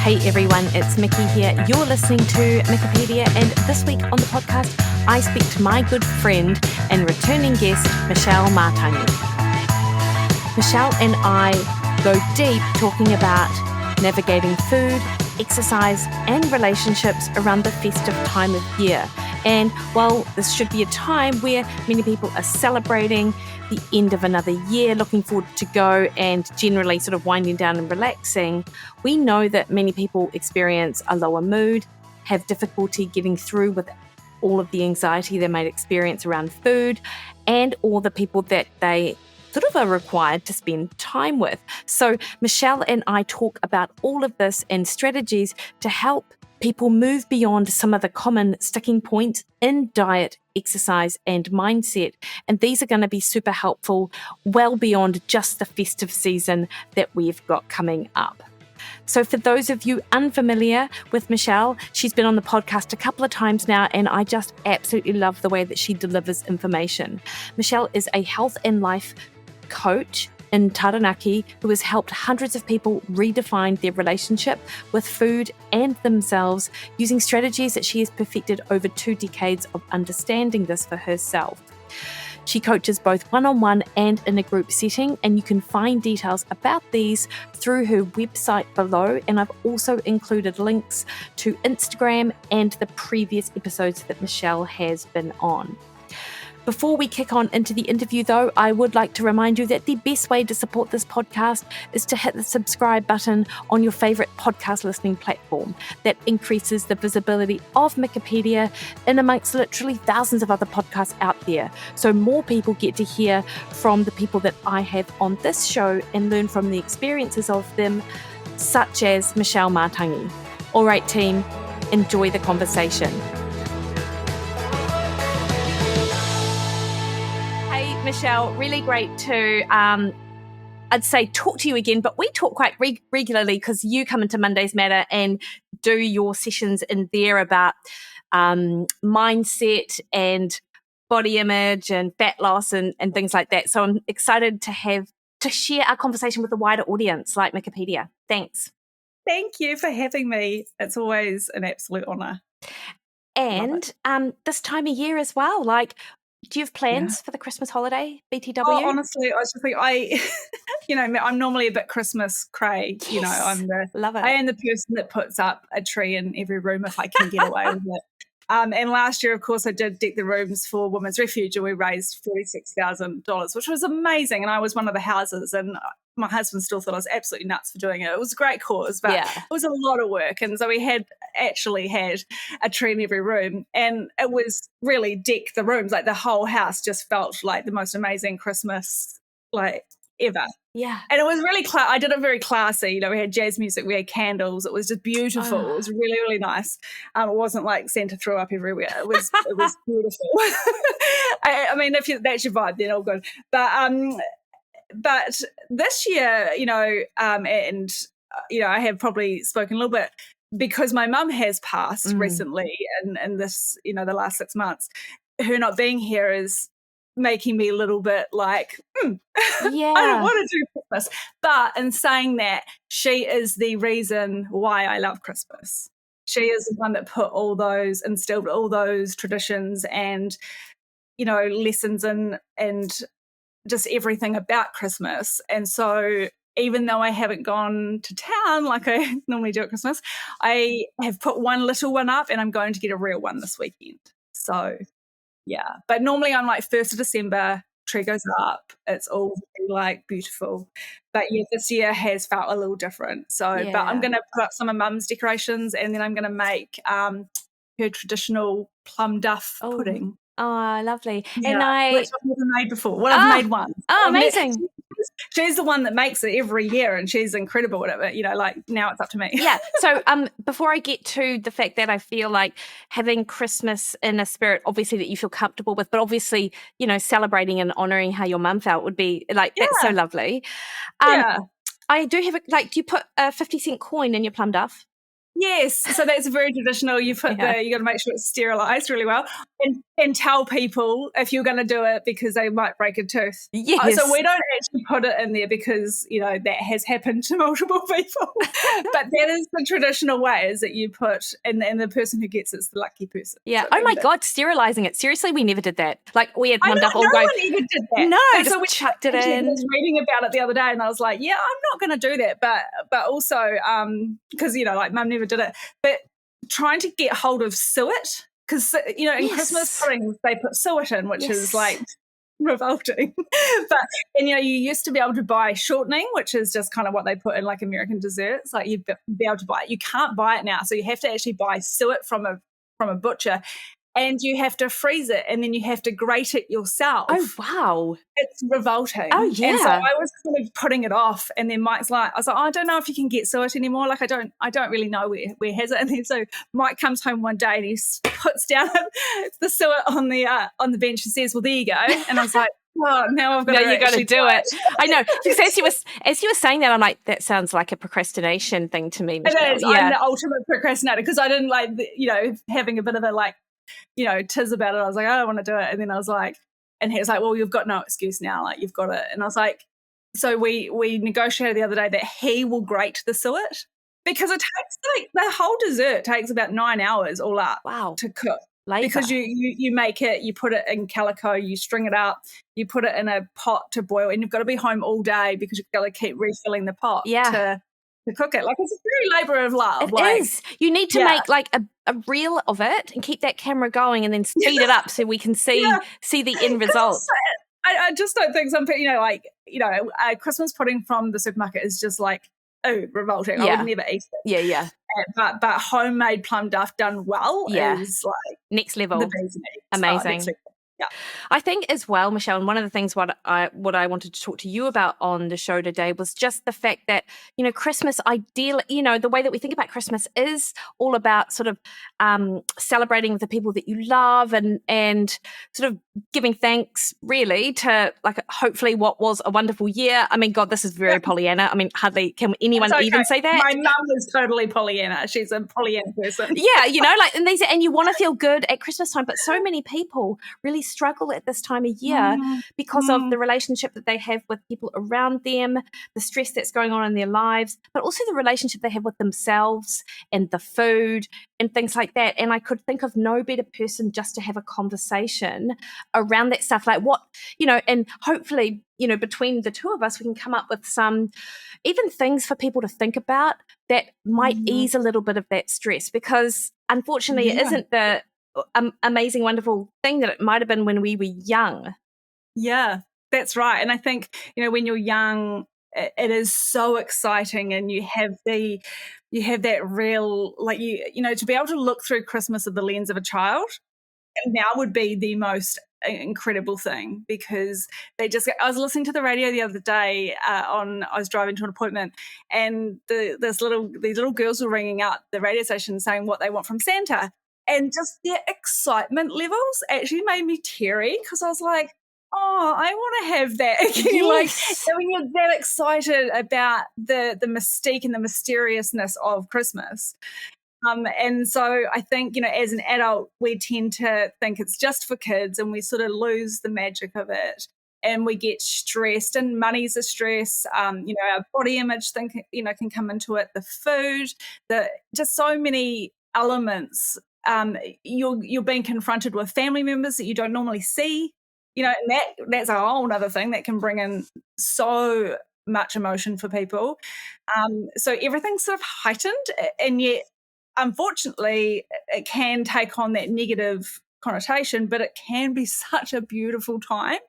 Hey everyone, it's Mikki here. You're listening to Mikkipedia, and this week on the podcast, I speak to my good friend and returning guest, Michelle Matangi. Michelle and I go deep talking about navigating food, exercise, and relationships around the festive time of year. And while this should be a time where many people are celebrating the end of another year, looking forward to go and generally sort of winding down and relaxing, we know that many people experience a lower mood, have difficulty getting through with all of the anxiety they might experience around food, and all the people that they sort of are required to spend time with. So Michelle and I talk about all of this and strategies to help people move beyond some of the common sticking points in diet, exercise, and mindset. And these are going to be super helpful well beyond just the festive season that we've got coming up. So for those of you unfamiliar with Michelle, she's been on the podcast a couple of times now, and I just absolutely love the way that she delivers information. Michelle is a health and life coach in Taranaki who has helped hundreds of people redefine their relationship with food and themselves using strategies that she has perfected over 2 decades of understanding this for herself. She coaches both one-on-one and in a group setting, and you can find details about these through her website below. And I've also included links to Instagram and the previous episodes that Michelle has been on. Before we kick on into the interview, though, I would like to remind you that the best way to support this podcast is to hit the subscribe button on your favourite podcast listening platform. That increases the visibility of Mikkipedia in amongst literally thousands of other podcasts out there. So more people get to hear from the people that I have on this show and learn from the experiences of them, such as Michelle Matangi. All right, team, enjoy the conversation. Michelle, really great to, I'd say, talk to you again, but we talk quite regularly because you come into Mondays Matter and do your sessions in there about mindset and body image and fat loss and things like that. So I'm excited to share our conversation with a wider audience like Mikkipedia. Thanks. Thank you for having me. It's always an absolute honour. And this time of year as well, like, do you have plans for the Christmas holiday, BTW? Oh, honestly, I was just thinking, I'm normally a bit Christmas cray. Yes, you know, love it. I am the person that puts up a tree in every room if I can get away with it. And last year, of course, I did deck the rooms for Women's Refuge, and we raised $46,000, which was amazing. And I was one of the houses, and my husband still thought I was absolutely nuts for doing it. It was a great cause, but it was a lot of work. And so we actually had a tree in every room, and it was really deck the rooms. Like the whole house just felt like the most amazing Christmas, like ever. Yeah. And it was really, I did it very classy. You know, we had jazz music, we had candles. It was just beautiful. It was really, really nice. It wasn't like Santa threw up everywhere. It was beautiful. I mean, if that's your vibe, then all good. But this year, I have probably spoken a little bit because my mum has passed recently in this, the last 6 months. Her not being here is making me a little bit like, I don't want to do Christmas. But in saying that, she is the reason why I love Christmas. She is the one that instilled all those traditions and, lessons and just everything about Christmas. And so even though I haven't gone to town like I normally do at Christmas, I have put one little one up, and I'm going to get a real one this weekend. So yeah, but normally I'm like 1st of December, tree goes up, it's all like beautiful. But yeah, this year has felt a little different. So, but I'm going to put up some of Mum's decorations, and then I'm going to make her traditional plum duff pudding. Oh, lovely. Yeah, which I've never made before. Well, I've made one. Oh, amazing. She's the one that makes it every year, and she's incredible at it. But, now it's up to me. Yeah. So before I get to the fact that I feel like having Christmas in a spirit, obviously, that you feel comfortable with, but obviously, celebrating and honouring how your mum felt would be that's so lovely. I do have do you put a 50-cent coin in your plum duff? Yes, so that's very traditional. You put you got to make sure it's sterilised really well. And and tell people if you're going to do it because they might break a tooth. Yes. So we don't actually put it in there because, that has happened to multiple people. But that is the traditional way, is that you put, and the person who gets it's the lucky person. Yeah. So oh my God, sterilising it. Seriously, we never did that. Like we had I plumbed know, up all no going. one even did that. No, and just so we chucked it I in. was reading about it the other day, and I was like, yeah, I'm not going to do that. But also, because like Mum never did it. But trying to get hold of suet, because in Christmas puddings they put suet in, which is like revolting. And you used to be able to buy shortening, which is just kind of what they put in like American desserts. Like you'd be able to buy it. You can't buy it now, so you have to actually buy suet from a butcher. And you have to freeze it, and then you have to grate it yourself. Oh, wow. It's revolting. Oh, yeah. And so I was kind of putting it off, and then Mike's like, I was like, I don't know if you can get suet anymore. Like, I don't really know where has it. And then so Mike comes home one day and he puts down the suet on the bench and says, well, there you go. And I was like, oh, now I've got to actually do it. I know. Because as you were saying that, I'm like, that sounds like a procrastination thing to me, Michelle. It is. Yeah. I'm the ultimate procrastinator, because I didn't like, having a bit of a like, tiz about it. I was like, I don't want to do it. And then I was like, and he was like, well, you've got no excuse now. Like, you've got it. And I was like, so we negotiated the other day that he will grate the suet, because it takes like the whole dessert takes about 9 hours all up to cook. Labour. Because you make it, you put it in calico, you string it up, you put it in a pot to boil, and you've got to be home all day because you've got to keep refilling the pot to cook it. Like, it's a very labour of love. It is. You need to make like a reel of it and keep that camera going, and then speed it up so we can see the end result. I just don't think some people, a Christmas pudding from the supermarket is just like, oh, revolting. I would never eat it. Yeah. But homemade plum duff done well is like next level. The bee's knees. Amazing. Yeah. I think as well, Michelle, and one of the things what I wanted to talk to you about on the show today was just the fact that, Christmas ideally, the way that we think about Christmas is all about sort of celebrating with the people that you love and sort of giving thanks really to like hopefully what was a wonderful year. I mean, God, this is very Pollyanna. I mean, hardly can anyone even say that. My mum was totally Pollyanna. She's a Pollyanna person. Yeah, and you want to feel good at Christmas time, but so many people really struggle at this time of year because of the relationship that they have with people around them, the stress that's going on in their lives, but also the relationship they have with themselves and the food and things like that. And I could think of no better person just to have a conversation around that stuff, like what, and hopefully, between the two of us, we can come up with some even things for people to think about that might ease a little bit of that stress, because unfortunately it isn't the amazing, wonderful thing that it might have been when we were young. Yeah, that's right. And I think, when you're young, it is so exciting, and you have that real, like, to be able to look through Christmas through the lens of a child now would be the most incredible thing, because I was listening to the radio the other day I was driving to an appointment, and these little girls were ringing up the radio station saying what they want from Santa. And just their excitement levels actually made me teary, because I was like, oh, I want to have that. Yes. Like, when you're that excited about the mystique and the mysteriousness of Christmas. And so I think, as an adult, we tend to think it's just for kids, and we sort of lose the magic of it. And we get stressed, and money's a stress. Our body image thing, can come into it. The food, just so many elements. You're being confronted with family members that you don't normally see, and that's a whole other thing that can bring in so much emotion for people. So everything's sort of heightened, and yet, unfortunately, it can take on that negative connotation, but it can be such a beautiful time,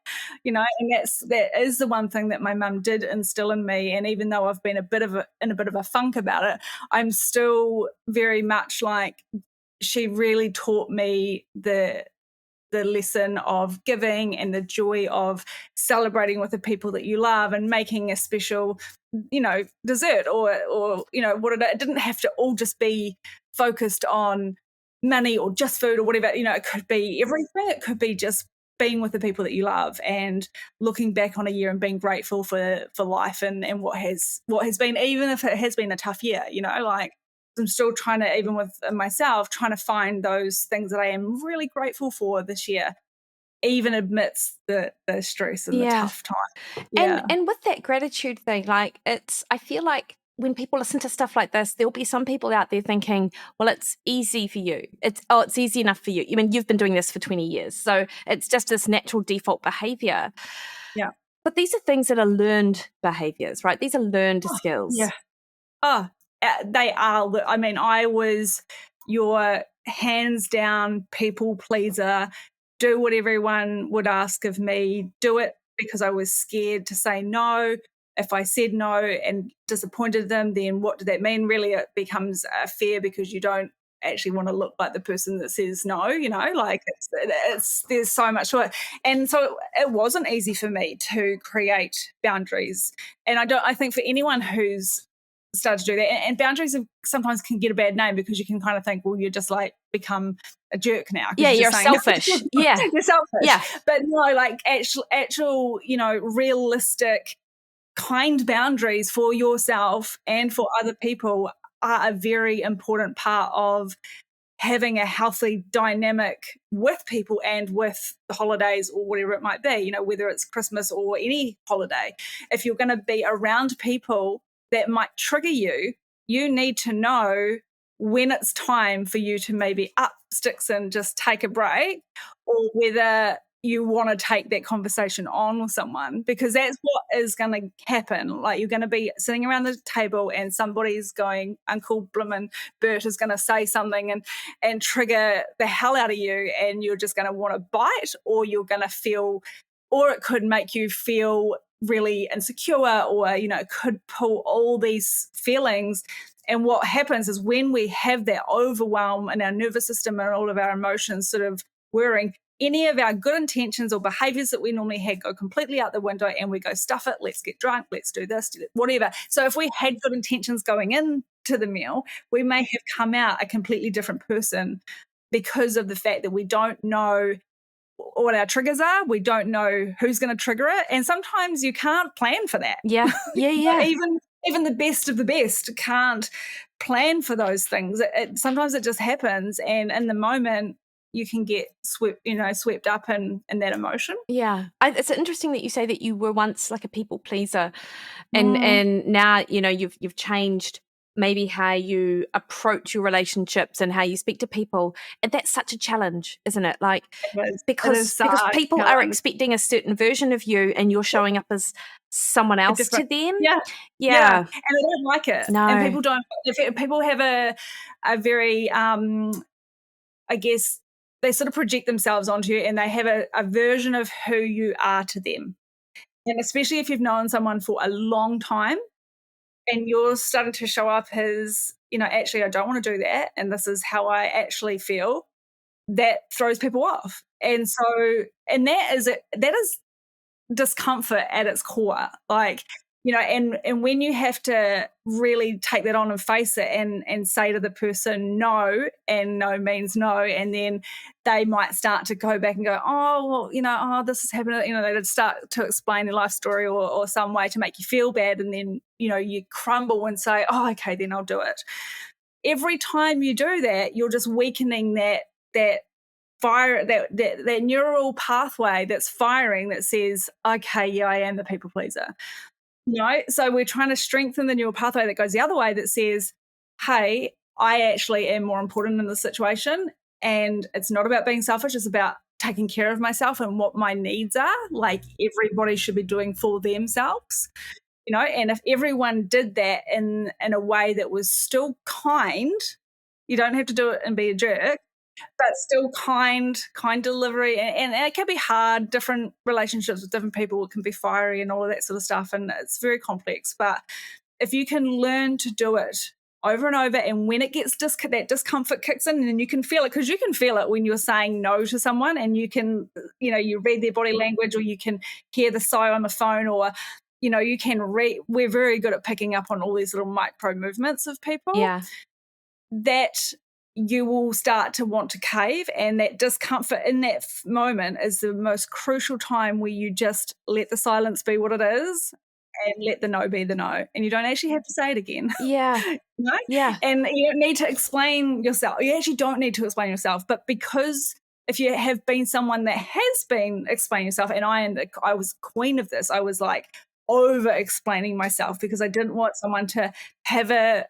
and that is the one thing that my mum did instill in me. And even though I've been in a bit of a funk about it, I'm still very much like, she really taught me the lesson of giving and the joy of celebrating with the people that you love, and making a special, dessert or it didn't have to all just be focused on money or just food or whatever. It could be everything. It could be just being with the people that you love, and looking back on a year and being grateful for life and what has been, even if it has been a tough year, like. I'm still trying to, even with myself, trying to find those things that I am really grateful for this year, even amidst the stress and the tough time. Yeah. And with that gratitude thing, like I feel like when people listen to stuff like this, there'll be some people out there thinking, well, it's easy for you. It's easy enough for you. I mean, you've been doing this for 20 years. So it's just this natural default behavior. Yeah. But these are things that are learned behaviors, right? These are learned skills. Yeah. They are. I mean, I was your hands down people pleaser, do what everyone would ask of me, do it because I was scared to say no. If I said no and disappointed them, then what did that mean? Really, it becomes a fear because you don't actually want to look like the person that says no, like it's there's so much to it. And so it wasn't easy for me to create boundaries. And I think for anyone who's started to do that, and boundaries sometimes can get a bad name because you can kind of think, well, you just like become a jerk now. Yeah, you're selfish. Yeah, you're selfish. Yeah, but no, like actual, realistic, kind boundaries for yourself and for other people are a very important part of having a healthy dynamic with people and with the holidays or whatever it might be, whether it's Christmas or any holiday. If you're going to be around people that might trigger you, you need to know when it's time for you to maybe up sticks and just take a break, or whether you want to take that conversation on with someone, because that's what is going to happen. Like, you're going to be sitting around the table and somebody's going, Uncle Bloomin' Bert is going to say something and trigger the hell out of you, and you're just going to want to bite, or you're going to feel, or it could make you feel really insecure, or, it could pull all these feelings. And what happens is when we have that overwhelm in our nervous system and all of our emotions sort of whirring, any of our good intentions or behaviors that we normally had go completely out the window, and we go, stuff it, let's get drunk, let's do this, do that, whatever. So if we had good intentions going into the meal, we may have come out a completely different person because of the fact that we don't know what our triggers are. We don't know who's going to trigger it. And sometimes you can't plan for that. Yeah. Even the best of the best can't plan for those things. Sometimes it just happens. And in the moment, you can get swept up in that emotion. Yeah. It's interesting that you say that you were once like a people pleaser, and now, you've changed maybe how you approach your relationships and how you speak to people. And that's such a challenge, isn't it? Like, because people are expecting a certain version of you, and you're showing up as someone else to them. Yeah. And they don't like it. No. And people don't. People have a very, I guess, they sort of project themselves onto you, and they have a version of who you are to them. And especially if you've known someone for a long time, and you're starting to show up as, actually, I don't want to do that, and this is how I actually feel, that throws people off. And so, and that is discomfort at its core. Like, and when you have to really take that on and face it and say to the person no, and no means no, and then they might start to go back and go, oh, well, this is happening. They'd start to explain their life story or some way to make you feel bad, and then, you crumble and say, oh, okay, then I'll do it. Every time you do that, you're just weakening that fire, that neural pathway that's firing, that says, okay, yeah, I am the people pleaser. So we're trying to strengthen the neural pathway that goes the other way, that says, hey, I actually am more important in this situation, and it's not about being selfish, it's about taking care of myself and what my needs are, like everybody should be doing for themselves. And if everyone did that in a way that was still kind, you don't have to do it and be a jerk, but still kind delivery. And it can be hard. Different relationships with different people, it can be fiery and all of that sort of stuff. And it's very complex. But if you can learn to do it over and over, and when it gets that discomfort kicks in, and you can feel it, because you can feel it when you're saying no to someone, and you can, you read their body language, or you can hear the sigh on the phone, or, you can we're very good at picking up on all these little micro movements of people. Yeah. That you will start to want to cave, and that discomfort in that moment is the most crucial time where you just let the silence be what it is, and let the no be the no. And you don't actually have to say it again. Yeah. Yeah. And you don't need to explain yourself. You actually don't need to explain yourself. But because if you have been someone that has been explaining yourself, and I was queen of this, I was like over explaining myself because I didn't want someone to have a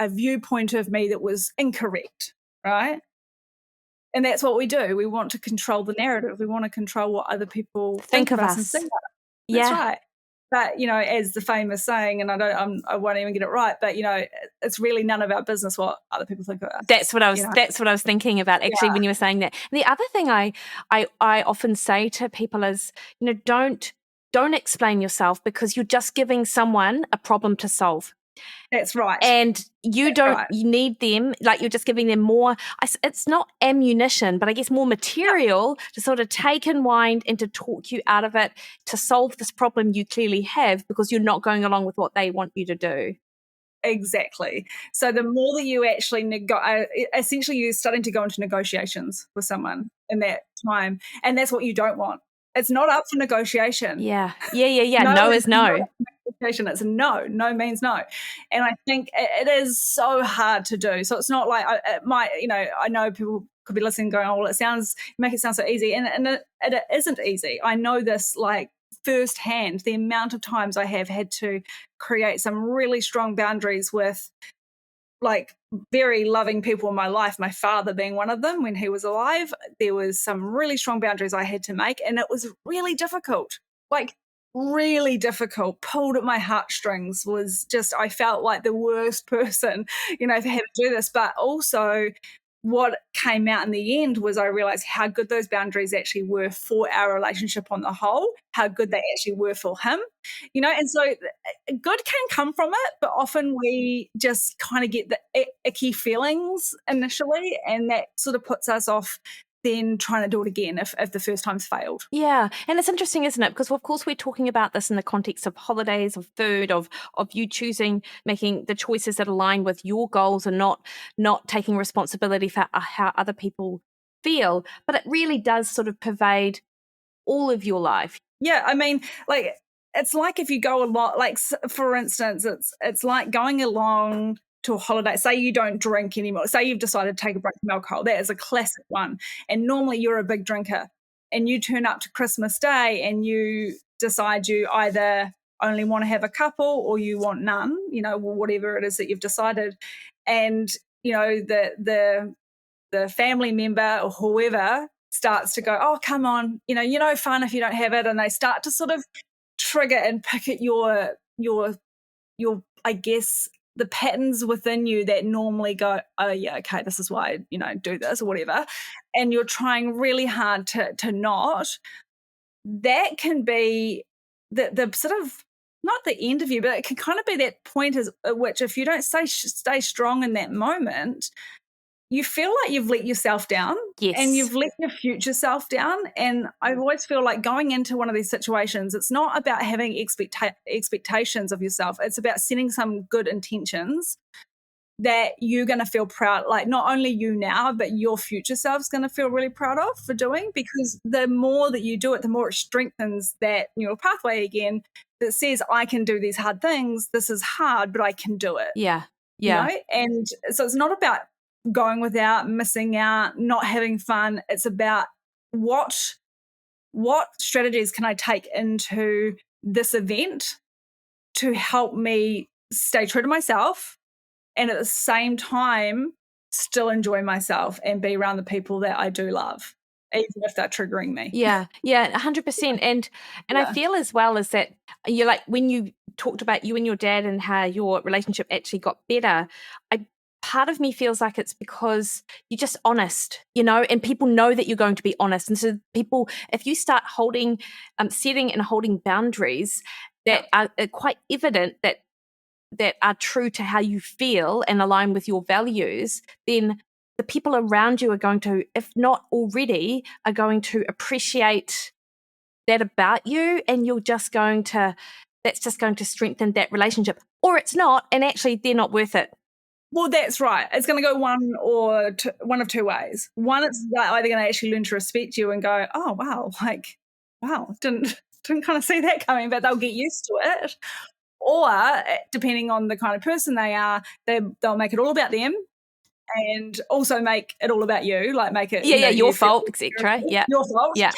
viewpoint of me that was incorrect, right? And that's what we do. We want to control the narrative. We want to control what other people think of us and see about us. That's right. But, as the famous saying, and I won't even get it right, but, it's really none of our business what other people think of us. That's what I was thinking about actually when you were saying that. And the other thing I often say to people is, don't explain yourself because you're just giving someone a problem to solve. That's right. And you need them, like you're just giving them more, it's not ammunition, but I guess more material to sort of take and wind and to talk you out of it, to solve this problem you clearly have because you're not going along with what they want you to do. Exactly. So the more that you actually essentially you're starting to go into negotiations with someone in that time. And that's what you don't want. It's not up for negotiation. Yeah. No is no. It's no. No means no. And I think it is so hard to do. So it's not like I know people could be listening going, oh, well, make it sound so easy. And it isn't easy. I know this like firsthand, the amount of times I have had to create some really strong boundaries with like very loving people in my life, my father being one of them. When he was alive, there was some really strong boundaries I had to make, and it was really difficult, like really difficult, pulled at my heartstrings, was just, I felt like the worst person, for having to do this. But also what came out in the end was I realized how good those boundaries actually were for our relationship on the whole, how good they actually were for him, and so good can come from it, but often we just kind of get the icky feelings initially, and that sort of puts us off then trying to do it again if the first time's failed. Yeah. And it's interesting, isn't it? Because, of course, we're talking about this in the context of holidays, of food, of you making the choices that align with your goals and not taking responsibility for how other people feel. But it really does sort of pervade all of your life. Yeah. I mean, like, it's like if you go a lot, like, for instance, it's like going along to a holiday. Say you don't drink anymore. Say you've decided to take a break from alcohol. That is a classic one. And normally you're a big drinker and you turn up to Christmas Day and you decide you either only want to have a couple or you want none, whatever it is that you've decided. And, the family member or whoever starts to go, oh, come on, fun if you don't have it. And they start to sort of trigger and pick at your, I guess, the patterns within you that normally go, oh yeah, okay, this is why I, do this or whatever. And you're trying really hard to not. That can be the sort of, not the end of you, but it can kind of be that point at which if you don't stay strong in that moment, you feel like you've let yourself down. Yes. And you've let your future self down. And I always feel like going into one of these situations, it's not about having expectations of yourself. It's about setting some good intentions that you're going to feel proud, like not only you now, but your future self's going to feel really proud of for doing, because the more that you do it, the more it strengthens that neural pathway again that says, I can do these hard things. This is hard, but I can do it. Yeah. And so it's not about going without, missing out, not having fun. It's about what strategies can I take into this event to help me stay true to myself and at the same time still enjoy myself and be around the people that I do love, even if they're triggering me. Yeah, 100%. And I feel as well as that you're like, when you talked about you and your dad and how your relationship actually got better, part of me feels like it's because you're just honest, and people know that you're going to be honest. And so people, if you start setting and holding boundaries that are quite evident that are true to how you feel and align with your values, then the people around you are going to, if not already, are going to appreciate that about you. And that's just going to strengthen that relationship. Or it's not, and actually they're not worth it. Well, that's right. It's going to go one of two ways. One, it's either going to actually learn to respect you and go, oh, wow, didn't didn't kind of see that coming, but they'll get used to it. Or depending on the kind of person they are, they'll make it all about them. And also make it all about you, like make it your fault, etc. Your fault. Yeah.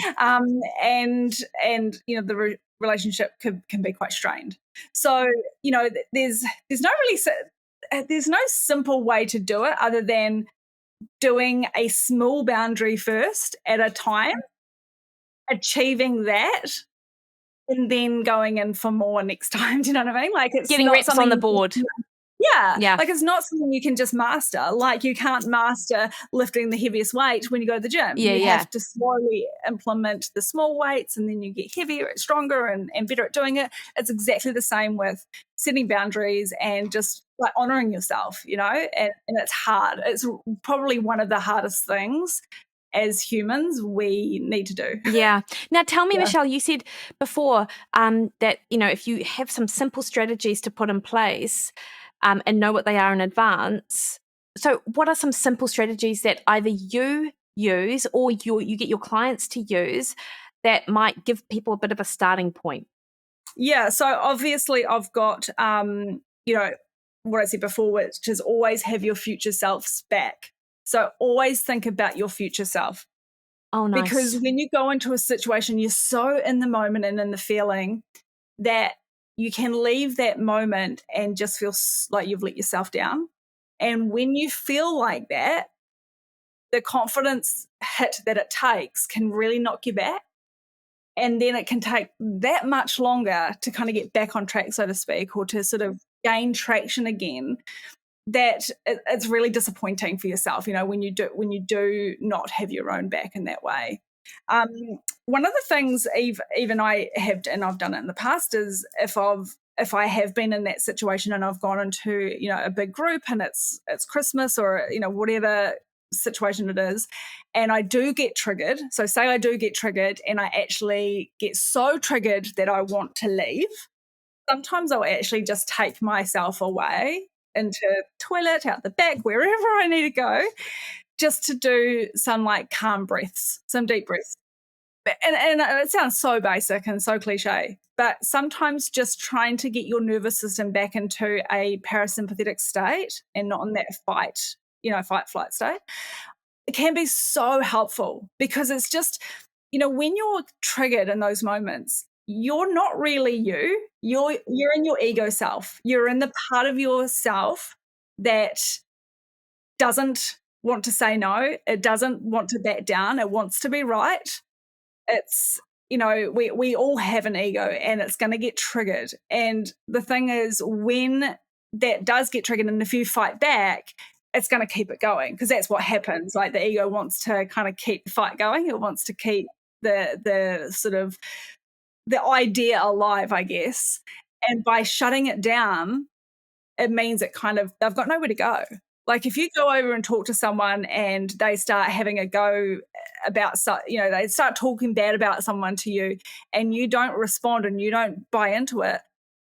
And the relationship can be quite strained. So there's no simple way to do it other than doing a small boundary first at a time, achieving that, and then going in for more next time. Do you know what I mean? Like it's getting reps on the board. Yeah. Like it's not something you can just master. Like you can't master lifting the heaviest weight when you go to the gym. You have to slowly implement the small weights, and then you get heavier, stronger, and better at doing it. It's exactly the same with setting boundaries and just like honoring yourself, and it's hard. It's probably one of the hardest things as humans we need to do. Yeah. Now tell me, Michelle, you said before that, if you have some simple strategies to put in place, and know what they are in advance. So what are some simple strategies that either you use or you get your clients to use that might give people a bit of a starting point? Yeah, so obviously I've got, what I said before, which is always have your future selves back. So always think about your future self. Oh, nice. Because when you go into a situation, you're so in the moment and in the feeling that you can leave that moment and just feel like you've let yourself down. And when you feel like that, the confidence hit that it takes can really knock you back. And then it can take that much longer to kind of get back on track, so to speak, or to sort of gain traction again, that it's really disappointing for yourself, when you do not have your own back in that way. One of the things even I have, and I've done it in the past, is if I have been in that situation and I've gone into a big group and it's Christmas or whatever situation it is, and I do get triggered. So say I do get triggered and I actually get so triggered that I want to leave. Sometimes I'll actually just take myself away into toilet, out the back, wherever I need to go, just to do some like calm breaths, some deep breaths. And it sounds so basic and so cliche, but sometimes just trying to get your nervous system back into a parasympathetic state and not in that fight flight state, it can be so helpful, because it's just, when you're triggered in those moments, you're not really you. You're in your ego self. You're in the part of yourself that doesn't want to say no. It doesn't want to back down. It wants to be right. It's, we all have an ego, and it's going to get triggered. And the thing is, when that does get triggered, and if you fight back, it's going to keep it going, because that's what happens. Like the ego wants to kind of keep the fight going. It wants to keep the sort of the idea alive, I guess. And by shutting it down, it means they've got nowhere to go. Like if you go over and talk to someone and they start having a go about, they start talking bad about someone to you, and you don't respond and you don't buy into it,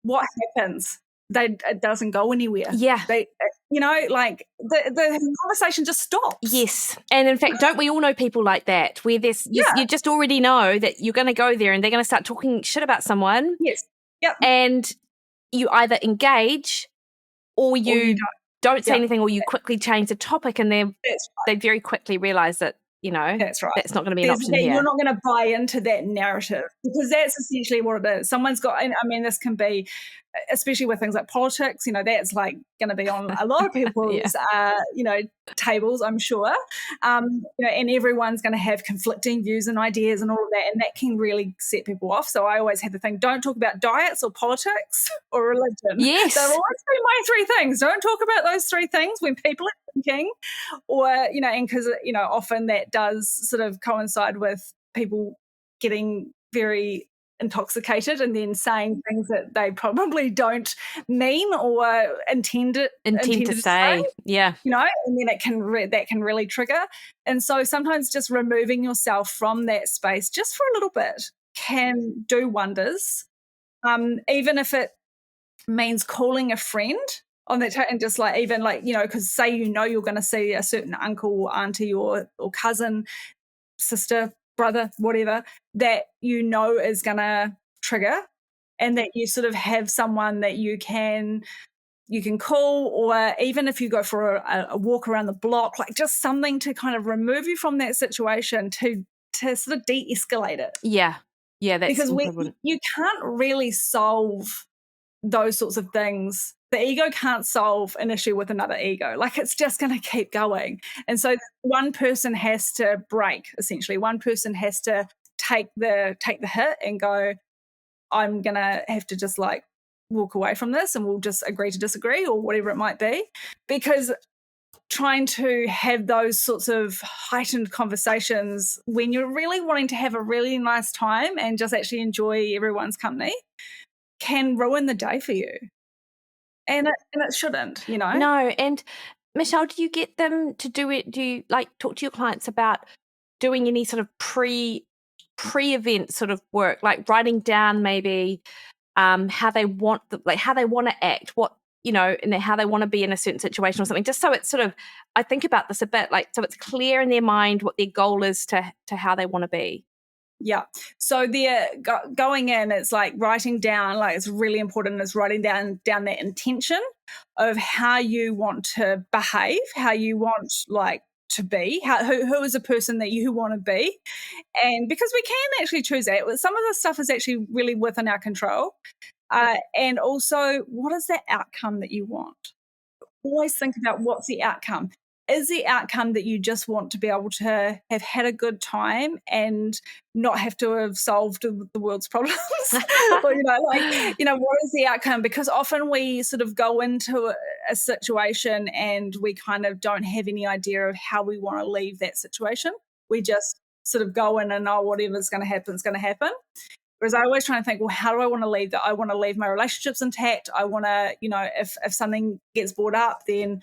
what happens? It doesn't go anywhere. Yeah. The conversation just stops. Yes. And in fact, don't we all know people like that, where you just already know that you're going to go there and they're going to start talking shit about someone. Yes. Yep. And you either engage or you don't say anything, or you quickly change the topic, and they very quickly realise that, that's right. That's not going to be an option here. You're not going to buy into that narrative, because that's essentially what it is. Someone's got, and I mean, this can be, especially with things like politics, that's like going to be on a lot of people's, tables, I'm sure. And everyone's going to have conflicting views and ideas and all of that, and that can really set people off. So I always have the thing, don't talk about diets or politics or religion. Yes. They'll always be my three things. Don't talk about those three things when people are thinking, or, and because, often that does sort of coincide with people getting very intoxicated and then saying things that they probably don't mean or intend to say. Yeah. And then that can really trigger. And so sometimes just removing yourself from that space just for a little bit can do wonders. Even if it means calling a friend on that and just like, even like, because say you're going to see a certain uncle or auntie or cousin, sister, brother, whatever, that is going to trigger, and that you sort of have someone that you can call, or even if you go for a walk around the block, like just something to kind of remove you from that situation to sort of de-escalate it. Yeah, that's because important. You can't really solve those sorts of things. The ego can't solve an issue with another ego. Like, it's just going to keep going. And so one person has to break, essentially. One person has to take the hit and go, I'm going to have to just like walk away from this, and we'll just agree to disagree, or whatever it might be. Because trying to have those sorts of heightened conversations when you're really wanting to have a really nice time and just actually enjoy everyone's company can ruin the day for you. And it shouldn't, you know? No. And Michelle, do you get them to do it? Do you like talk to your clients about doing any sort of pre-event sort of work, like writing down maybe how they want to act, what, you know, and how they want to be in a certain situation or something, just so it's sort of, I think about this a bit, like, so it's clear in their mind what their goal is to how they want to be. Yeah. So they're going in, it's like writing down, like it's really important, is writing down that intention of how you want to behave, how you want like to be, who is a person that you want to be. And because we can actually choose that, some of the stuff is actually really within our control. And also, what is the outcome that you want? Always think about, what's the outcome? Is the outcome that you just want to be able to have had a good time and not have to have solved the world's problems? Or, what is the outcome? Because often we sort of go into a situation and we kind of don't have any idea of how we want to leave that situation. We just sort of go in and, whatever's going to happen is going to happen. Whereas I always try and think, well, how do I want to leave that? I want to leave my relationships intact. I want to, if something gets brought up, then,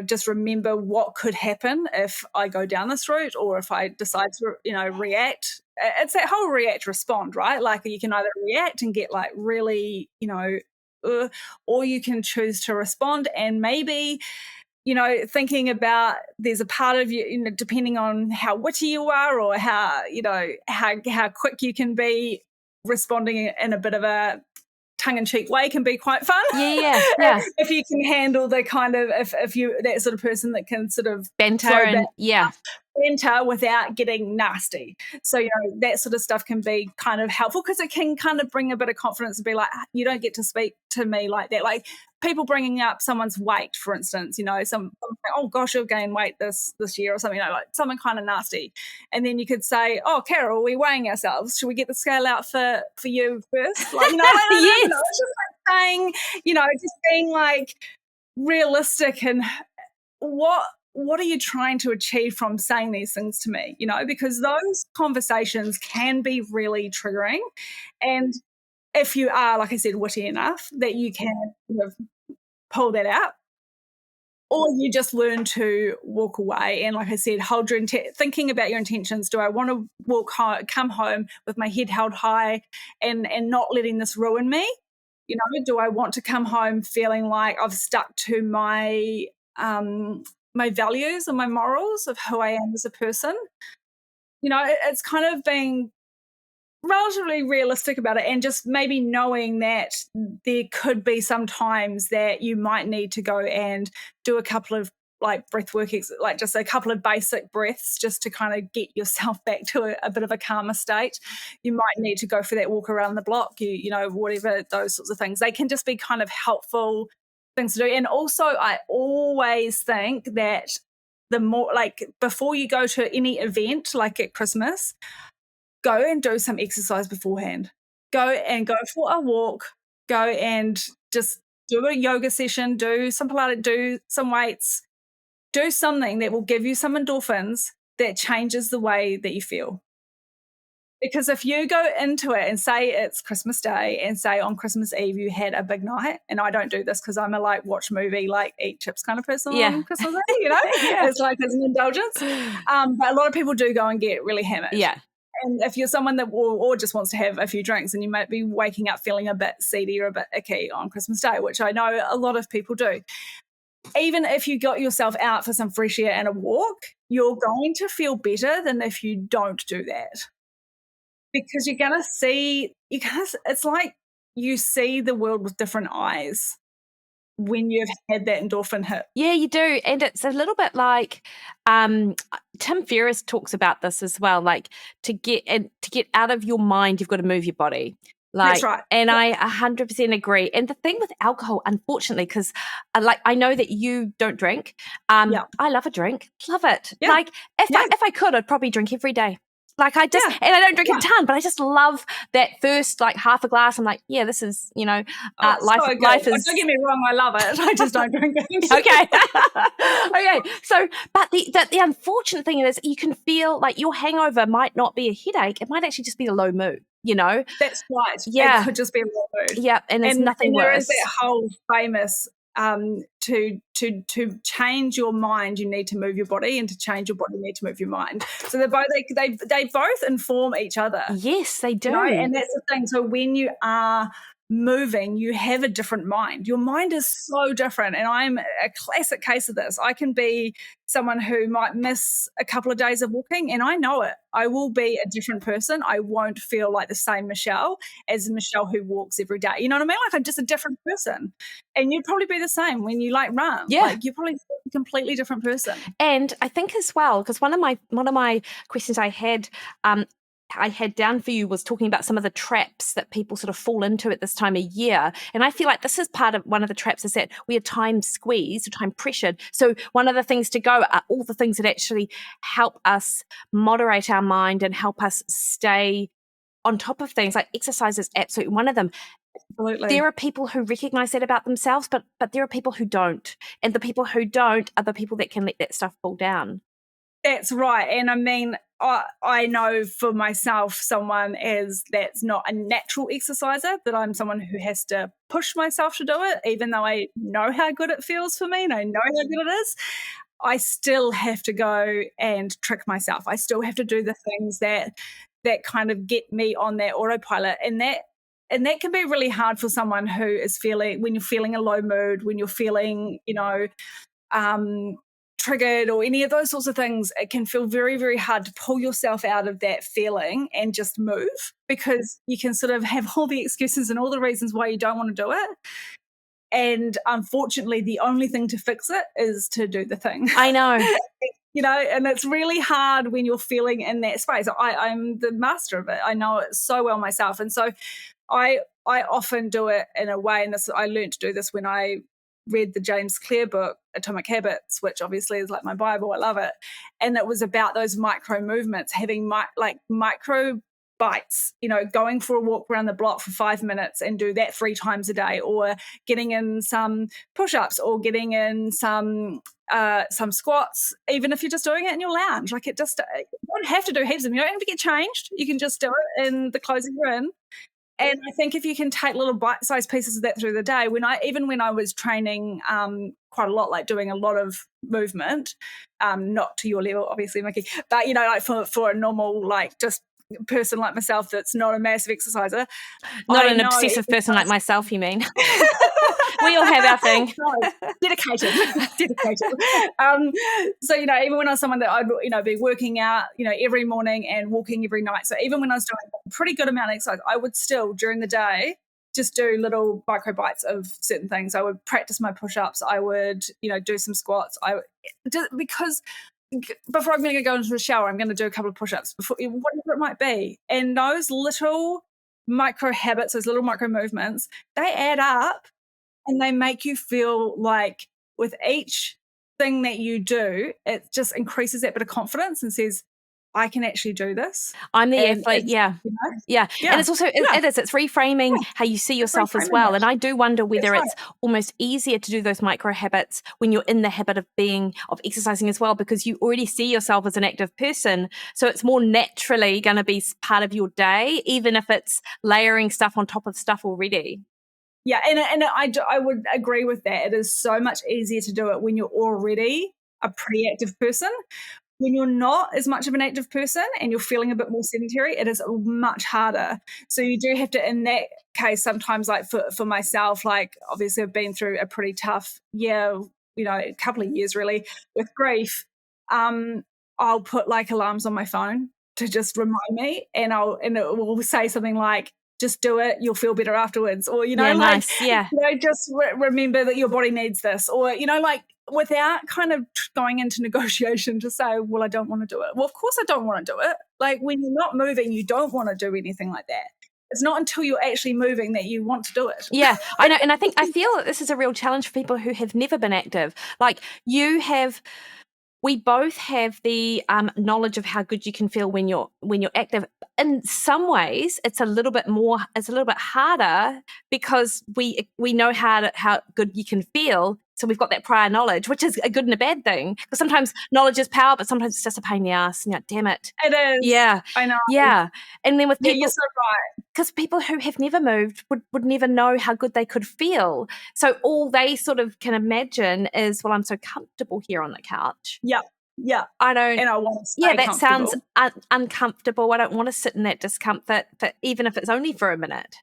just remember what could happen if I go down this route, or if I decide to, react. It's that whole react respond, right? Like, you can either react and get like really, or you can choose to respond, and maybe, thinking about, there's a part of you, depending on how witty you are, or how, how quick you can be, responding in a bit of a tongue-in-cheek way can be quite fun. Yeah. If you can handle the kind of, if you that sort of person that can sort of banter and banter without getting nasty. So, that sort of stuff can be kind of helpful, because it can kind of bring a bit of confidence and be like, you don't get to speak to me like that. Like, people bringing up someone's weight, for instance, some oh gosh, you've gained weight this year or something, like something kind of nasty. And then you could say, oh, Carol, we're weighing ourselves. Should we get the scale out for you first? Like, yes. It's just like saying, just being like realistic, and what are you trying to achieve from saying these things to me? Because those conversations can be really triggering. And if you are, like I said, witty enough that you can sort of pull that out, or you just learn to walk away. And like I said, hold your thinking about your intentions. Do I want to come home with my head held high and not letting this ruin me? Do I want to come home feeling like I've stuck to my my values and my morals of who I am as a person? It's kind of being relatively realistic about it, and just maybe knowing that there could be some times that you might need to go and do a couple of like breath work, like just a couple of basic breaths, just to kind of get yourself back to a bit of a calmer state. You might need to go for that walk around the block, whatever, those sorts of things. They can just be kind of helpful things to do. And also, I always think that the more, like, before you go to any event, like at Christmas, go and do some exercise beforehand. Go for a walk. Go and just do a yoga session, do some Pilates, do some weights, do something that will give you some endorphins that changes the way that you feel. Because if you go into it and say it's Christmas Day, and say on Christmas Eve you had a big night, and I don't do this because I'm a like watch movie, like eat chips kind of person on Christmas Day, It's like as an indulgence. But a lot of people do go and get really hammered. Yeah. And if you're someone that or just wants to have a few drinks, and you might be waking up feeling a bit seedy or a bit icky on Christmas Day, which I know a lot of people do, even if you got yourself out for some fresh air and a walk, you're going to feel better than if you don't do that. because you're going to see, it's like you see the world with different eyes when you've had that endorphin hit. Yeah, you do. And it's a little bit like Tim Ferriss talks about this as well, like to get out of your mind, you've got to move your body. That's right. And I 100% agree. And the thing with alcohol, unfortunately, because I know that you don't drink. I love a drink. Love it. Yeah. Like if I could, I'd probably drink every day. Like I just, and I don't drink a ton, but I just love that first like half a glass. I'm like, yeah, this is, life is. Don't get me wrong, I love it. I just don't drink it. Okay. Okay. So, but the unfortunate thing is you can feel like your hangover might not be a headache. It might actually just be a low mood, That's right. Yeah. It could just be a low mood. Yeah. And there's nothing worse. There is that whole famous to change your mind, you need to move your body, and to change your body, you need to move your mind. So they both inform each other. Yes, they do. And that's the thing. So when you are moving, you have a different mind. Your mind is so different. And I'm a classic case of this. I can be someone who might miss a couple of days of walking, and I know it. I will be a different person. I won't feel like the same Michelle as Michelle who walks every day. You know what I mean? Like I'm just a different person. And you'd probably be the same when you run. Yeah. Like you're probably a completely different person. And I think as well, because one of my questions I had down for you was talking about some of the traps that people sort of fall into at this time of year. And I feel like this is part of one of the traps is that we are time squeezed or time pressured. So one of the things to go are all the things that actually help us moderate our mind and help us stay on top of things. Like exercise is absolutely one of them. Absolutely. There are people who recognize that about themselves, but there are people who don't. And the people who don't are the people that can let that stuff fall down. That's right. And I mean, I know for myself, someone that's not a natural exerciser, that I'm someone who has to push myself to do it, even though I know how good it feels for me and I know how good it is. I still have to go and trick myself. I still have to do the things that kind of get me on that autopilot. And that can be really hard for someone who is when you're feeling a low mood, when you're feeling, triggered or any of those sorts of things. It can feel very, very hard to pull yourself out of that feeling and just move, because you can sort of have all the excuses and all the reasons why you don't want to do it. And unfortunately, the only thing to fix it is to do the thing. I know. And it's really hard when you're feeling in that space. I'm the master of it. I know it so well myself. And so I often do it in a way, and I learned to do this when I read the James Clear book, Atomic Habits, which obviously is like my Bible. I love it. And it was about those micro movements, having micro bites, going for a walk around the block for 5 minutes and do that 3 times a day, or getting in some push-ups, or getting in some squats, even if you're just doing it in your lounge. Like you don't have to do heaps of them. You don't have to get changed. You can just do it in the clothes you're in. And I think if you can take little bite-sized pieces of that through the day, when I was training quite a lot, like doing a lot of movement, not to your level, obviously, Mikki, but like for a normal just person like myself that's not a massive exerciser, not an obsessive person like myself, you mean? We all have our thing. No, dedicated. So even when I was someone that I'd be working out every morning and walking every night, so even when I was doing a pretty good amount of exercise, I would still during the day just do little micro bites of certain things. I would practice my push-ups. I would do some squats. Because before I'm going to go into the shower, I'm going to do a couple of push-ups, whatever it might be. And those little micro habits, those little micro movements, they add up. And they make you feel like with each thing that you do, it just increases that bit of confidence and says, I can actually do this. I'm the athlete. Yeah. And it's also, it's reframing how you see yourself as well. And I do wonder whether it's almost easier to do those micro habits when you're in the habit of exercising as well, because you already see yourself as an active person. So it's more naturally going to be part of your day, even if it's layering stuff on top of stuff already. Yeah, and I would agree with that. It is so much easier to do it when you're already a pretty active person. When you're not as much of an active person and you're feeling a bit more sedentary, it is much harder. So you do have to, in that case, sometimes like for myself, like obviously I've been through a pretty tough year, a couple of years really with grief. I'll put like alarms on my phone. to just remind me, and it will say something like, just do it, you'll feel better afterwards, or nice. Yeah. just remember that your body needs this, or like without kind of going into negotiation to say, well, I don't want to do it. Well, of course I don't want to do it. Like when you're not moving, you don't want to do anything like that. It's not until you're actually moving that you want to do it. Yeah, I know. And I feel that this is a real challenge for people who have never been active. Like we both have the knowledge of how good you can feel when you're active. In some ways, it's a little bit harder because we know how good you can feel. So we've got that prior knowledge, which is a good and a bad thing. Because sometimes knowledge is power, but sometimes it's just a pain in the ass. Damn it. It is. Yeah. I know. Yeah. And then with people, you're so right. Because people who have never moved would never know how good they could feel. So all they sort of can imagine is, well, I'm so comfortable here on the couch. Yeah. Yeah. I don't. And I want to stay that sounds uncomfortable. I don't want to sit in that discomfort, even if it's only for a minute.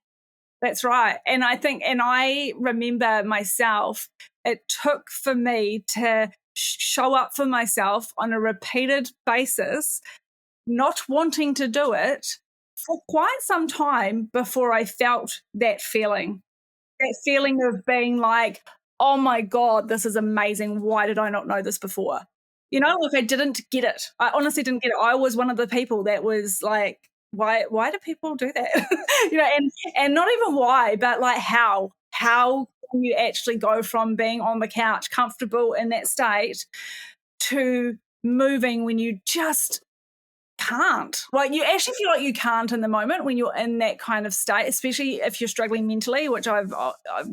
That's right. And I remember myself, it took for me to show up for myself on a repeated basis, not wanting to do it for quite some time before I felt that feeling of being like, oh my God, this is amazing. Why did I not know this before? Like I didn't get it. I honestly didn't get it. I was one of the people that was like, why do people do that? And not even why, but like how can you actually go from being on the couch comfortable in that state to moving when you just can't? Like you actually feel like you can't in the moment when you're in that kind of state, especially if you're struggling mentally, which I've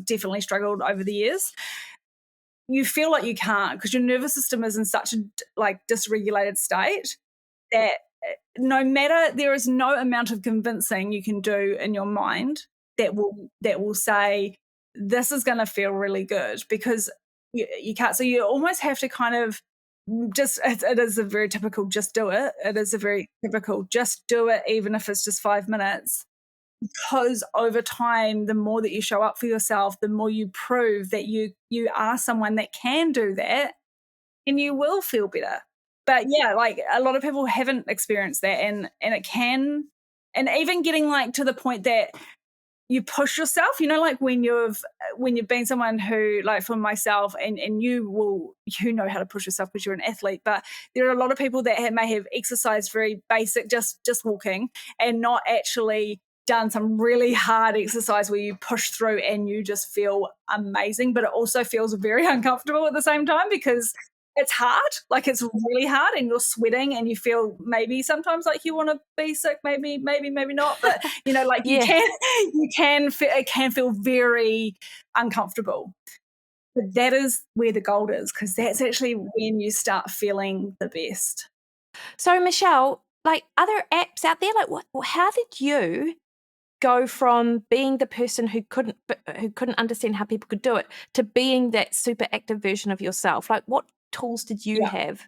definitely struggled over the years. You feel like you can't because your nervous system is in such a dysregulated state that there is no amount of convincing you can do in your mind that will say this is going to feel really good, because you can't. So you almost have to kind of it is a very typical just do it. It is a very typical just do it, even if it's just 5 minutes. Because over time, the more that you show up for yourself, the more you prove that you are someone that can do that, and you will feel better. But yeah, like a lot of people haven't experienced that, and it can, and even getting like to the point that you push yourself, like when you've been someone who, like for myself, and you know how to push yourself because you're an athlete, but there are a lot of people that may have exercised very basic, just walking, and not actually done some really hard exercise where you push through and you just feel amazing, but it also feels very uncomfortable at the same time because it's hard, like it's really hard, and you're sweating and you feel maybe sometimes like you want to be sick, maybe not, but like yeah. It can feel very uncomfortable. But that is where the gold is, because that's actually when you start feeling the best. So Michelle, like, are there apps out there? Like, how did you go from being the person who couldn't understand how people could do it to being that super active version of yourself? Like, what tools did you have?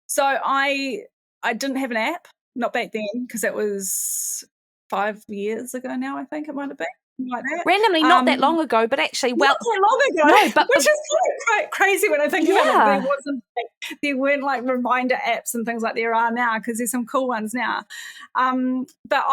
So I didn't have an app, not back then, because it was 5 years ago now, I think it might have been. Like that. Randomly, not that long ago, but actually, not that long ago. No, but which is kind of crazy when I think about it. There weren't like reminder apps and things like there are now, because there's some cool ones now. But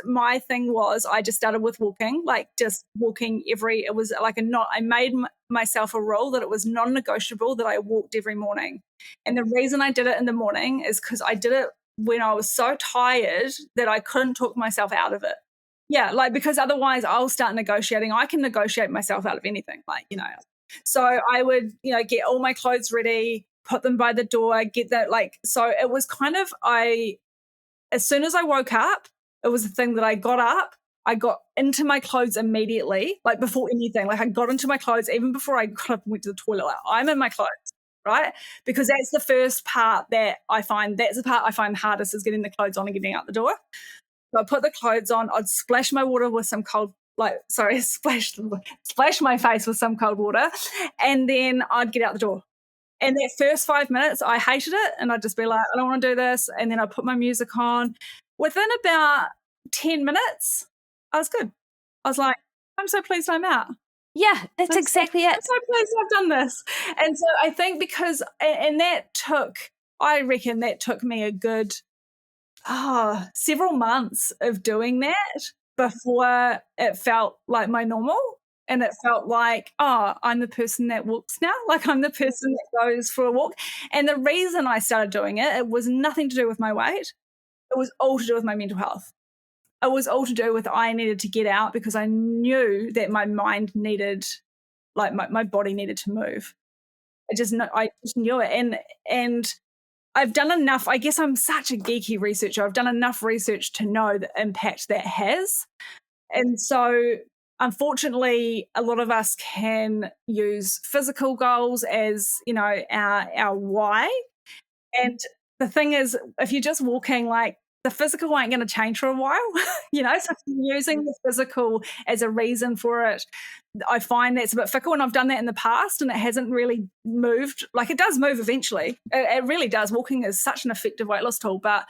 my thing was, I just started with walking, like just walking it was like I made myself a rule that it was non-negotiable that I walked every morning. And the reason I did it in the morning is because I did it when I was so tired that I couldn't talk myself out of it. Yeah, like, because otherwise I'll start negotiating. I can negotiate myself out of anything, So I would, get all my clothes ready, put them by the door, get that, so it was kind of, as soon as I woke up, it was the thing that I got up, I got into my clothes immediately, like before anything. Like I got into my clothes even before I got up and went to the toilet. Like, I'm in my clothes, right? Because that's the first part that's the part I find hardest, is getting the clothes on and getting out the door. So I'd put the clothes on, I'd splash my water with some cold, splash my face with some cold water, and then I'd get out the door. And that first 5 minutes, I hated it, and I'd just be like, I don't want to do this. And then I'd put my music on. Within about 10 minutes, I was good. I was like, I'm so pleased I'm out. Yeah, that's exactly it. I'm so pleased I've done this. And so I think I reckon that took me a good several months of doing that before it felt like my normal. And it felt like, I'm the person that walks now. Like, I'm the person that goes for a walk. And the reason I started doing it, it was nothing to do with my weight. It was all to do with my mental health. It was all to do with I needed to get out because I knew that my mind needed, like my body needed to move. I just knew it. And I've done enough. I guess I'm such a geeky researcher. I've done enough research to know the impact that has. And so, unfortunately, a lot of us can use physical goals as, our why. And the thing is, if you're just walking, like, the physical ain't going to change for a while, so if you're using the physical as a reason for it, I find that's a bit fickle. And I've done that in the past and it hasn't really moved. Like, it does move eventually. It really does. Walking is such an effective weight loss tool, but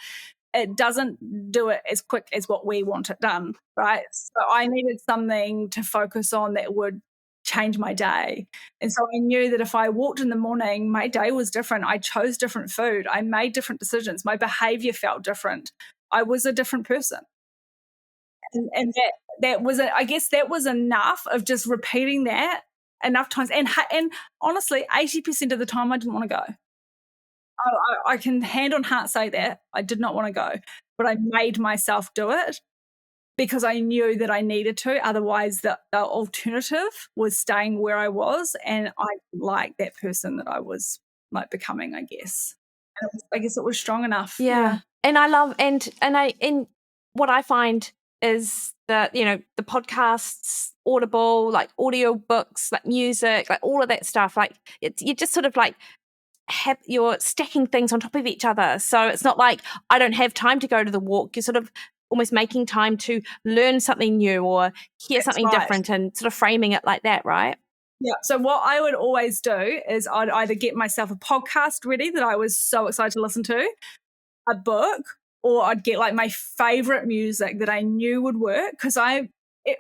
it doesn't do it as quick as what we want it done, right? So I needed something to focus on that would change my day. And so I knew that if I walked in the morning, my day was different. I chose different food. I made different decisions. My behavior felt different. I was a different person. And that was, I guess that was enough of just repeating that enough times. And honestly, 80% of the time I didn't want to go. I can hand on heart say that I did not want to go, but I made myself do it because I knew that I needed to. Otherwise, the alternative was staying where I was, and I didn't like that person that I was like becoming, I guess. And I guess it was strong enough. Yeah. And I love and what I find is that, the podcasts, Audible, like audio books, like music, like all of that stuff, like you just sort of like you're stacking things on top of each other. So it's not like I don't have time to go to the walk. You're sort of almost making time to learn something new or hear something different and sort of framing it like that, right? Yeah. So what I would always do is I'd either get myself a podcast ready that I was so excited to listen to, a book, or I'd get like my favorite music that I knew would work because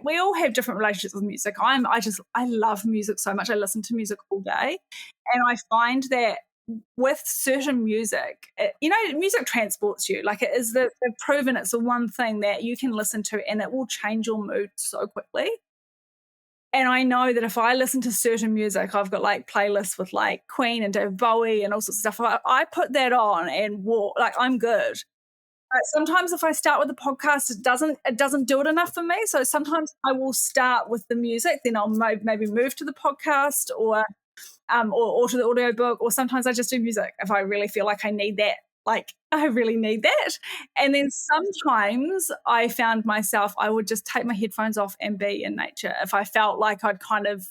we all have different relationships with music. I love music so much. I listen to music all day, and I find that with certain music, music transports you. Like, it is they've proven it's the one thing that you can listen to and it will change your mood so quickly. And I know that if I listen to certain music, I've got like playlists with like Queen and David Bowie and all sorts of stuff. I put that on and walk, like, I'm good. But sometimes if I start with the podcast, it doesn't do it enough for me. So sometimes I will start with the music, then I'll maybe move to the podcast or to the audiobook, or sometimes I just do music if I really feel like I need that. Like, I really need that. And then sometimes I found myself, I would just take my headphones off and be in nature if I felt like I'd kind of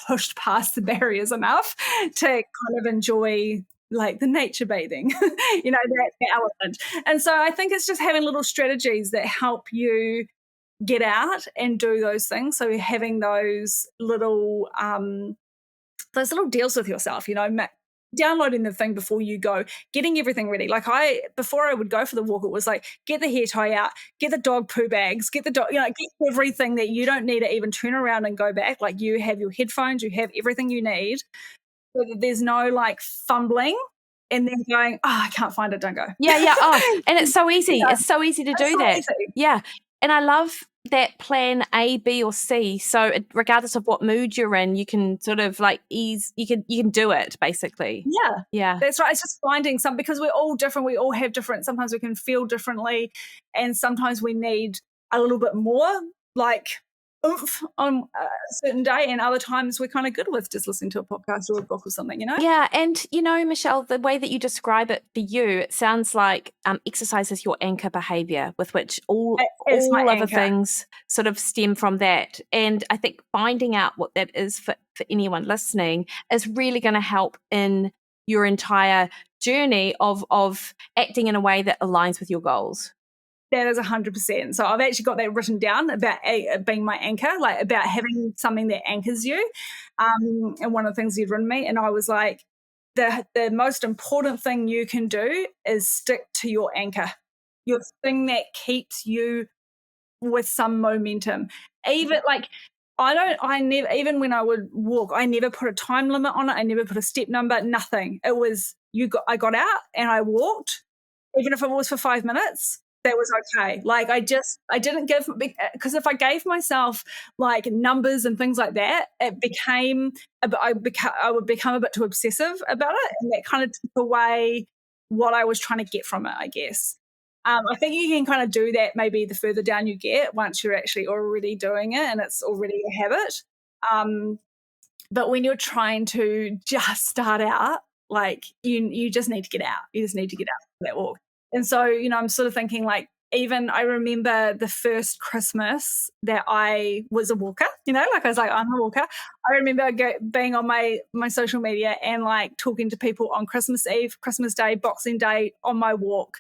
pushed past the barriers enough to kind of enjoy like the nature bathing, that element. And so I think it's just having little strategies that help you get out and do those things. So having those little deals with yourself, downloading the thing before you go, getting everything ready. Like, before I would go for the walk, it was like, get the hair tie out, get the dog poo bags, get the dog, get everything that you don't need to even turn around and go back. Like, you have your headphones, you have everything you need. So that there's no like fumbling and then going, I can't find it, don't go. Yeah. Oh, and it's so easy. Yeah. It's so easy to do that. Easy. Yeah. And I love that plan A, B, or C. So regardless of what mood you're in, you can sort of like you can do it basically. Yeah. That's right. It's just finding because we're all different. We all have different. Sometimes we can feel differently, and sometimes we need a little bit more like oomph on a certain day, and other times we're kind of good with just listening to a podcast or a book or something, Yeah, and Michelle, the way that you describe it for you, it sounds like exercise is your anchor behavior with which all other things sort of stem from that. And I think finding out what that is for anyone listening is really going to help in your entire journey of acting in a way that aligns with your goals. That is 100%. So I've actually got that written down about being my anchor, like about having something that anchors you. And one of the things you'd written me, and I was like, the most important thing you can do is stick to your anchor, your thing that keeps you with some momentum. Even like, even when I would walk, I never put a time limit on it. I never put a step number, nothing. It was, I got out and I walked, even if it was for 5 minutes. That was okay. Like I didn't give, because if I gave myself like numbers and things like that, it became I would become a bit too obsessive about it, and that kind of took away what I was trying to get from it, I guess. I think you can kind of do that maybe the further down you get, once you're actually already doing it and it's already a habit. But when you're trying to just start out, like you just need to get out. You just need to get out for that walk. And so, I'm sort of thinking like, even I remember the first Christmas that I was a walker, like I was like, I'm a walker. I remember being on my social media and like talking to people on Christmas Eve, Christmas Day, Boxing Day on my walk,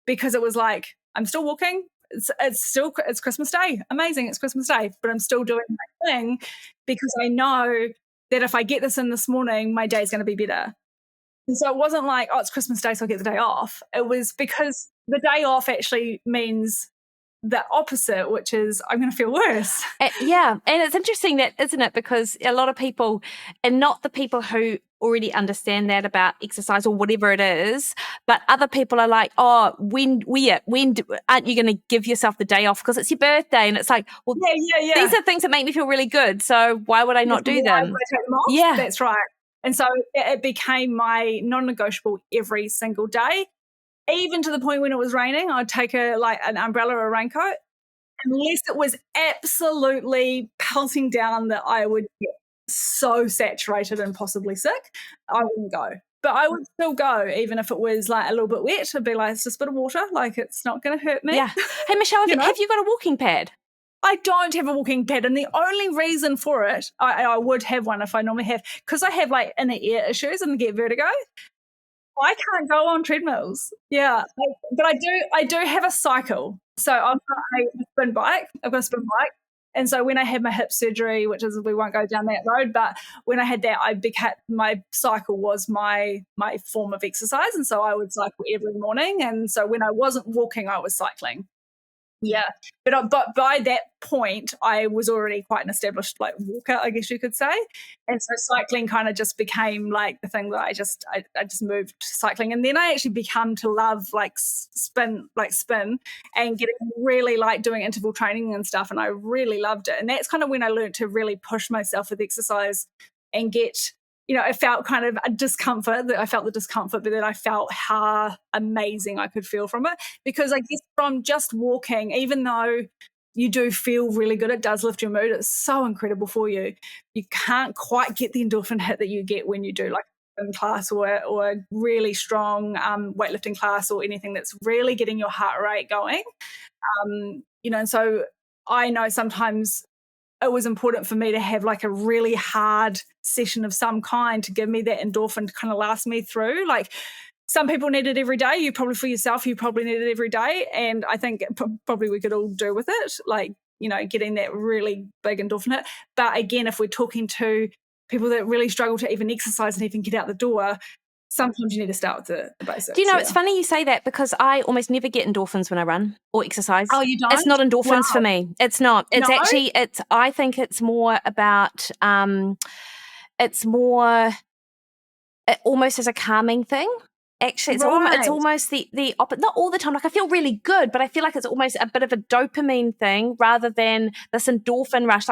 because it was like, I'm still walking. It's Christmas Day. Amazing. It's Christmas Day, but I'm still doing my thing because I know that if I get this in this morning, my day's going to be better. And so it wasn't like, oh, it's Christmas Day, so I'll get the day off. It was because the day off actually means the opposite, which is I'm going to feel worse. Yeah. And it's interesting that, isn't it? Because a lot of people, and not the people who already understand that about exercise or whatever it is, but other people are like, oh, when aren't you going to give yourself the day off because it's your birthday? And it's like, well, yeah. These are things that make me feel really good. So why would I not do them? Why would I take them off? Yeah. That's right. And so it became my non-negotiable every single day, even to the point when it was raining, I'd take an umbrella or a raincoat, unless it was absolutely pelting down that I would get so saturated and possibly sick, I wouldn't go. But I would still go, even if it was like a little bit wet. I'd be like, it's just a bit of water, like it's not going to hurt me. Yeah. Hey, Michelle, have you got a walking pad? I don't have a walking pad, and the only reason for it, I would have one if I normally have, because I have like inner ear issues and get vertigo. I can't go on treadmills. Yeah, but I do have a cycle. So I've got a spin bike. And so when I had my hip surgery, which is, we won't go down that road, but when I had that, my cycle was my form of exercise, and so I would cycle every morning. And so when I wasn't walking, I was cycling. Yeah, but by that point, I was already quite an established like walker, I guess you could say, and so cycling kind of just became like the thing that I just moved to cycling, and then I actually become to love like spin and getting really like doing interval training and stuff, and I really loved it, and that's kind of when I learned to really push myself with exercise and get. I felt kind of a discomfort, that I felt the discomfort, but then I felt how amazing I could feel from it. Because I guess from just walking, even though you do feel really good, it does lift your mood. It's so incredible for you. You can't quite get the endorphin hit that you get when you do like a class or a really strong weightlifting class or anything that's really getting your heart rate going. And so I know sometimes it was important for me to have like a really hard session of some kind to give me that endorphin to kind of last me through. Like some people need it every day. You probably for yourself, you probably need it every day. And I think probably we could all do with it, like, getting that really big endorphin hit. But again, if we're talking to people that really struggle to even exercise and even get out the door, sometimes you need to start with the basics. Do you know, it's funny you say that because I almost never get endorphins when I run or exercise. Oh, you don't? It's not endorphins for me. It's not. It's No? actually, I think it's more about, it's more almost as a calming thing. Actually, it's almost the opposite. Not all the time. Like I feel really good, but I feel like it's almost a bit of a dopamine thing rather than this endorphin rush.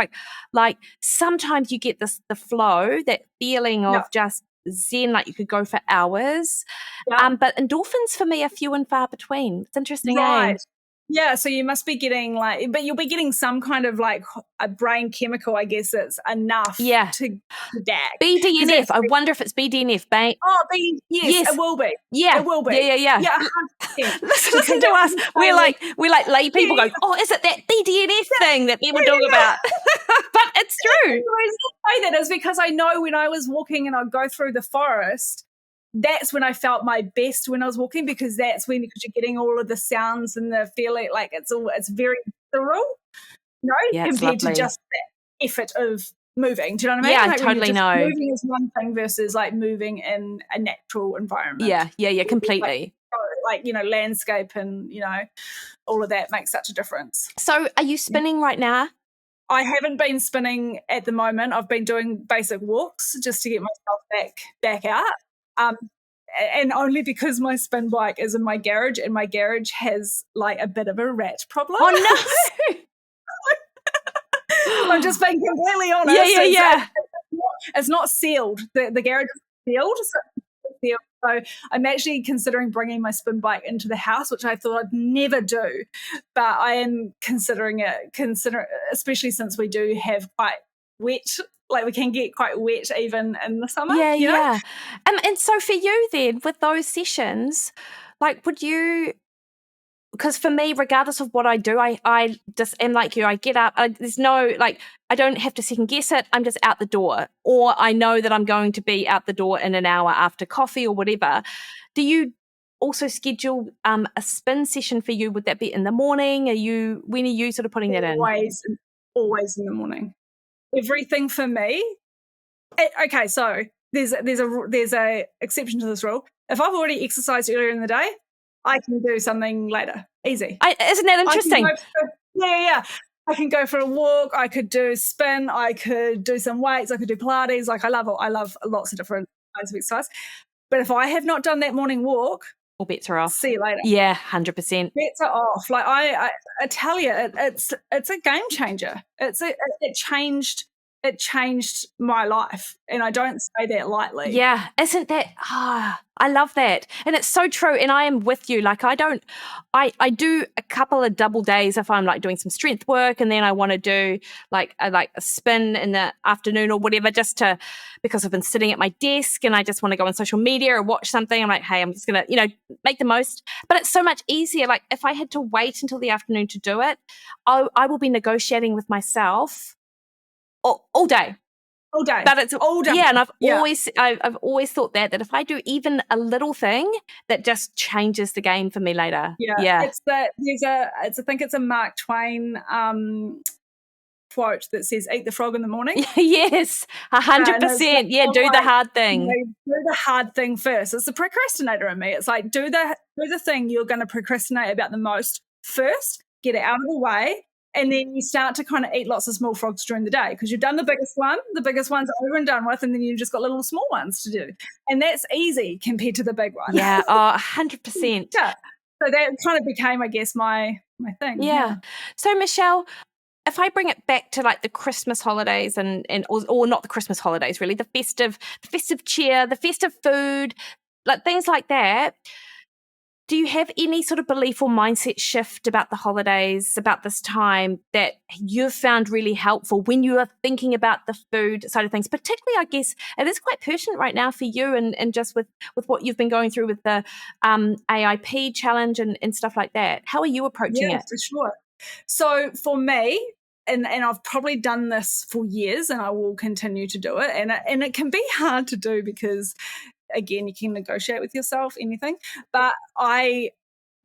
Like sometimes you get the flow, that feeling of just zen, like you could go for hours. But endorphins for me are few and far between. It's interesting, right? Yeah, so you must be getting but you'll be getting some kind of like a brain chemical, I guess, that's enough to DAC. BDNF. I wonder if it's BDNF. Yes, it will be. Yeah, it will be. Yeah. 100%. Listen to us. We're like lay people going, oh, is it that BDNF thing that people talk about? But it's true. The reason I say that is because I know when I was walking and I'd go through the forest, that's when I felt my best when I was walking, because that's when, because you're getting all of the sounds and the feeling, like it's very thorough, compared to just the effort of moving. Do you know what I mean? Yeah, like I totally know. Moving is one thing versus like moving in a natural environment. Yeah, completely. Like landscape and all of that makes such a difference. So are you spinning right now? I haven't been spinning at the moment. I've been doing basic walks just to get myself back out. and only because my spin bike is in my garage, and my garage has like a bit of a rat problem. Oh no. I'm just being completely honest. Yeah. It's not sealed. The garage is sealed. So I'm actually considering bringing my spin bike into the house, which I thought I'd never do. But I am considering it, especially since we do have quite wet, like we can get quite wet even in the summer. Yeah. And so for you then, with those sessions, like would you... Because for me, regardless of what I do, I just am like you. I get up. There's no, like, I don't have to second guess it. I'm just out the door. Or I know that I'm going to be out the door in an hour after coffee or whatever. Do you also schedule a spin session for you? Would that be in the morning? When are you sort of putting that in? Always in the morning. Everything for me. Okay, so there's a exception to this rule. If I've already exercised earlier in the day, I can do something later. Easy. Isn't that interesting? Yeah. I can go for a walk. I could do spin. I could do some weights. I could do Pilates. Like I love lots of different kinds of exercise. But if I have not done that morning walk, all bets are off. See you later. Yeah, 100%. Bets are off. Like I tell you, it's a game changer. It changed my life, and I don't say that lightly. Yeah, isn't that... I love that. And it's so true. And I am with you. Like I do a couple of double days if I'm like doing some strength work, and then I want to do like a spin in the afternoon or whatever, because I've been sitting at my desk and I just want to go on social media or watch something. I'm like, hey, I'm just going to, make the most. But it's so much easier. Like if I had to wait until the afternoon to do it, I will be negotiating with myself all day. All day. But it's all day. Yeah, and I've always thought that if I do even a little thing, that just changes the game for me later. Yeah. I think it's a Mark Twain quote that says, "Eat the frog in the morning." Yes, 100%. Yeah, do the hard thing. Do the hard thing first. It's the procrastinator in me. It's like do the thing you're going to procrastinate about the most first. Get it out of the way. And then you start to kind of eat lots of small frogs during the day because you've done the biggest one. The biggest one's over and done with, and then you've just got little small ones to do. And that's easy compared to the big one. Yeah, 100%. Yeah. So that kind of became, I guess, my thing. Yeah. So, Michelle, if I bring it back to like the Christmas holidays or not the Christmas holidays, really, the festive cheer, the festive food, like things like that, do you have any sort of belief or mindset shift about the holidays, about this time, that you've found really helpful when you are thinking about the food side of things? Particularly, I guess, it is quite pertinent right now for you and just with what you've been going through with the AIP challenge and stuff like that. How are you approaching it? Yeah, for sure. So for me, and I've probably done this for years and I will continue to do it, and it can be hard to do because, again, you can negotiate with yourself, anything. But I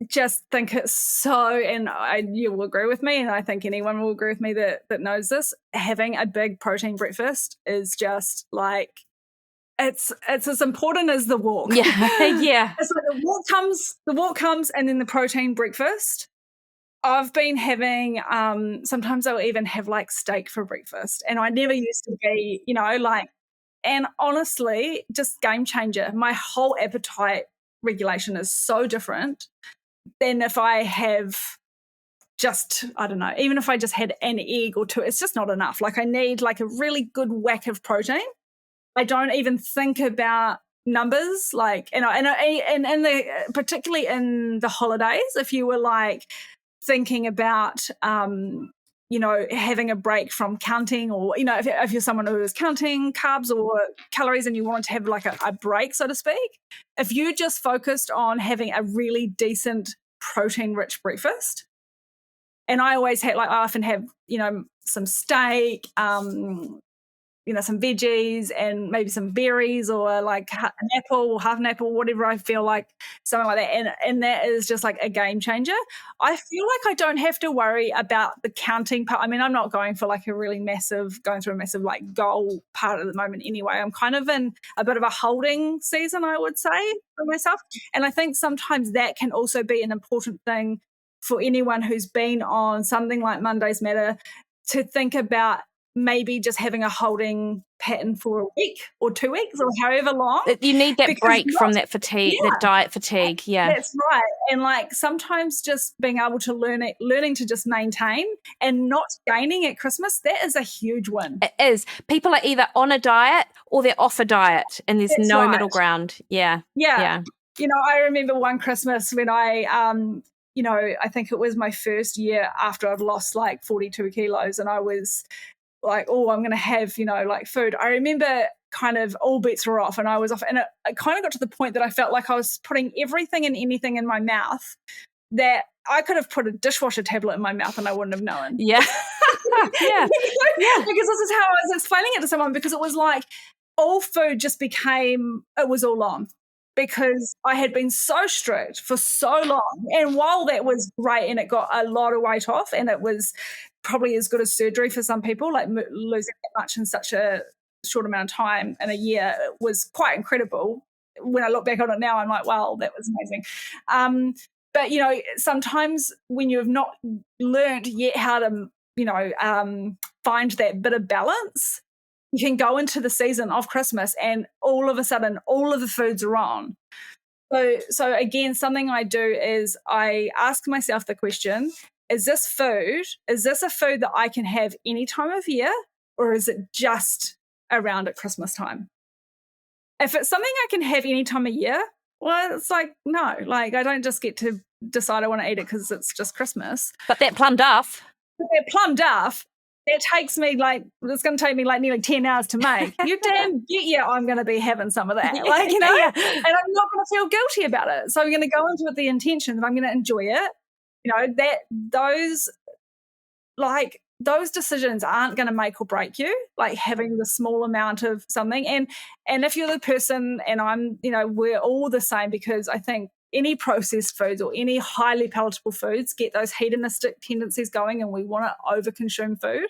just think it's so, and you will agree with me, and I think anyone will agree with me that knows this, having a big protein breakfast is just like, it's as important as the walk. Yeah, yeah. It's like the walk comes and then the protein breakfast. I've been having, sometimes I'll even have like steak for breakfast, and I never used to be, and honestly, just game changer. My whole appetite regulation is so different than if I have just, I don't know, even if I just had an egg or two, it's just not enough. Like I need like a really good whack of protein. I don't even think about numbers, like, and particularly in the holidays, if you were like thinking about, having a break from counting, or, if you're someone who is counting carbs or calories and you wanted to have like a break, so to speak, if you just focused on having a really decent protein-rich breakfast, and I often have, some steak, some veggies and maybe some berries or like an apple or half an apple, whatever I feel like, something like that. And that is just like a game changer. I feel like I don't have to worry about the counting part. I mean, I'm not going for like going through a massive like goal part at the moment anyway. I'm kind of in a bit of a holding season, I would say, for myself. And I think sometimes that can also be an important thing for anyone who's been on something like Mondays Matter, to think about maybe just having a holding pattern for a week or 2 weeks or however long. You need that break from that fatigue, Yeah. that diet fatigue. Yeah. That's right. And like sometimes just being able to learning to just maintain and not gaining at Christmas, that is a huge win. It is. People are either on a diet or they're off a diet, and there's That's no right. middle ground. Yeah. Yeah. You know, I remember one Christmas when I, you know, I think it was my first year after I'd lost like 42 kilos, and I was like, oh, I'm going to have, you know, like food. I remember kind of all bets were off and I was off. And it kind of got to the point that I felt like I was putting everything and anything in my mouth that I could have put a dishwasher tablet in my mouth and I wouldn't have known. Yeah. Yeah. Because this is how I was explaining it to someone, because it was like all food just became, it was all on. Because I had been so strict for so long. And while that was great and it got a lot of weight off, and it was probably as good as surgery for some people, like losing that much in such a short amount of time in a year, it was quite incredible. When I look back on it now, I'm like, wow, that was amazing. But, you know, sometimes when you have not learned yet how to, you know, find that bit of balance, you can go into the season of Christmas and all of a sudden all of the foods are on. So again, something I do is I ask myself the question, is this a food that I can have any time of year, or is it just around at Christmas time? If it's something I can have any time of year, well, it's like, no, like I don't just get to decide I want to eat it because it's just Christmas. But that plum duff, it takes me it's going to take me like nearly 10 hours to make. You damn yeah, I'm going to be having some of that. Like, you know, and I'm not going to feel guilty about it. So I'm going to go into it with the intention that I'm going to enjoy it. You know, that those decisions aren't going to make or break you, like having the small amount of something. And if you're the person, and I'm, you know, we're all the same, because I think any processed foods or any highly palatable foods get those hedonistic tendencies going and we want to overconsume food.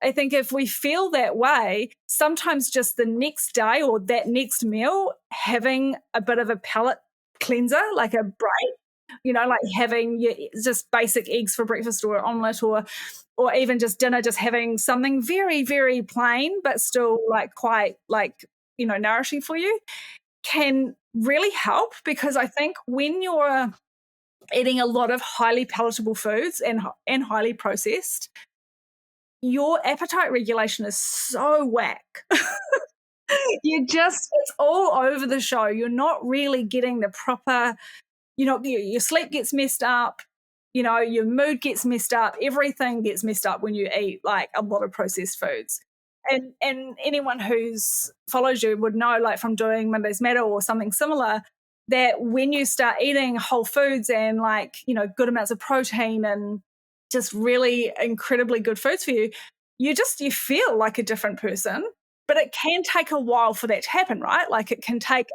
I think if we feel that way, sometimes just the next day or that next meal, having a bit of a palate cleanser, like a break, you know, like having just basic eggs for breakfast or an omelette, or even just dinner, just having something very, very plain but still like quite like, you know, nourishing for you, can really help. Because I think when you're eating a lot of highly palatable foods and highly processed, your appetite regulation is so whack. It's all over the show. You're not really getting the proper, you know, your sleep gets messed up, you know, your mood gets messed up, everything gets messed up when you eat like a lot of processed foods. And anyone who's follows you would know, like from doing Mondays Matter or something similar, that when you start eating whole foods and like, you know, good amounts of protein and just really incredibly good foods for you, you feel like a different person. But it can take a while for that to happen, right? Like it can take,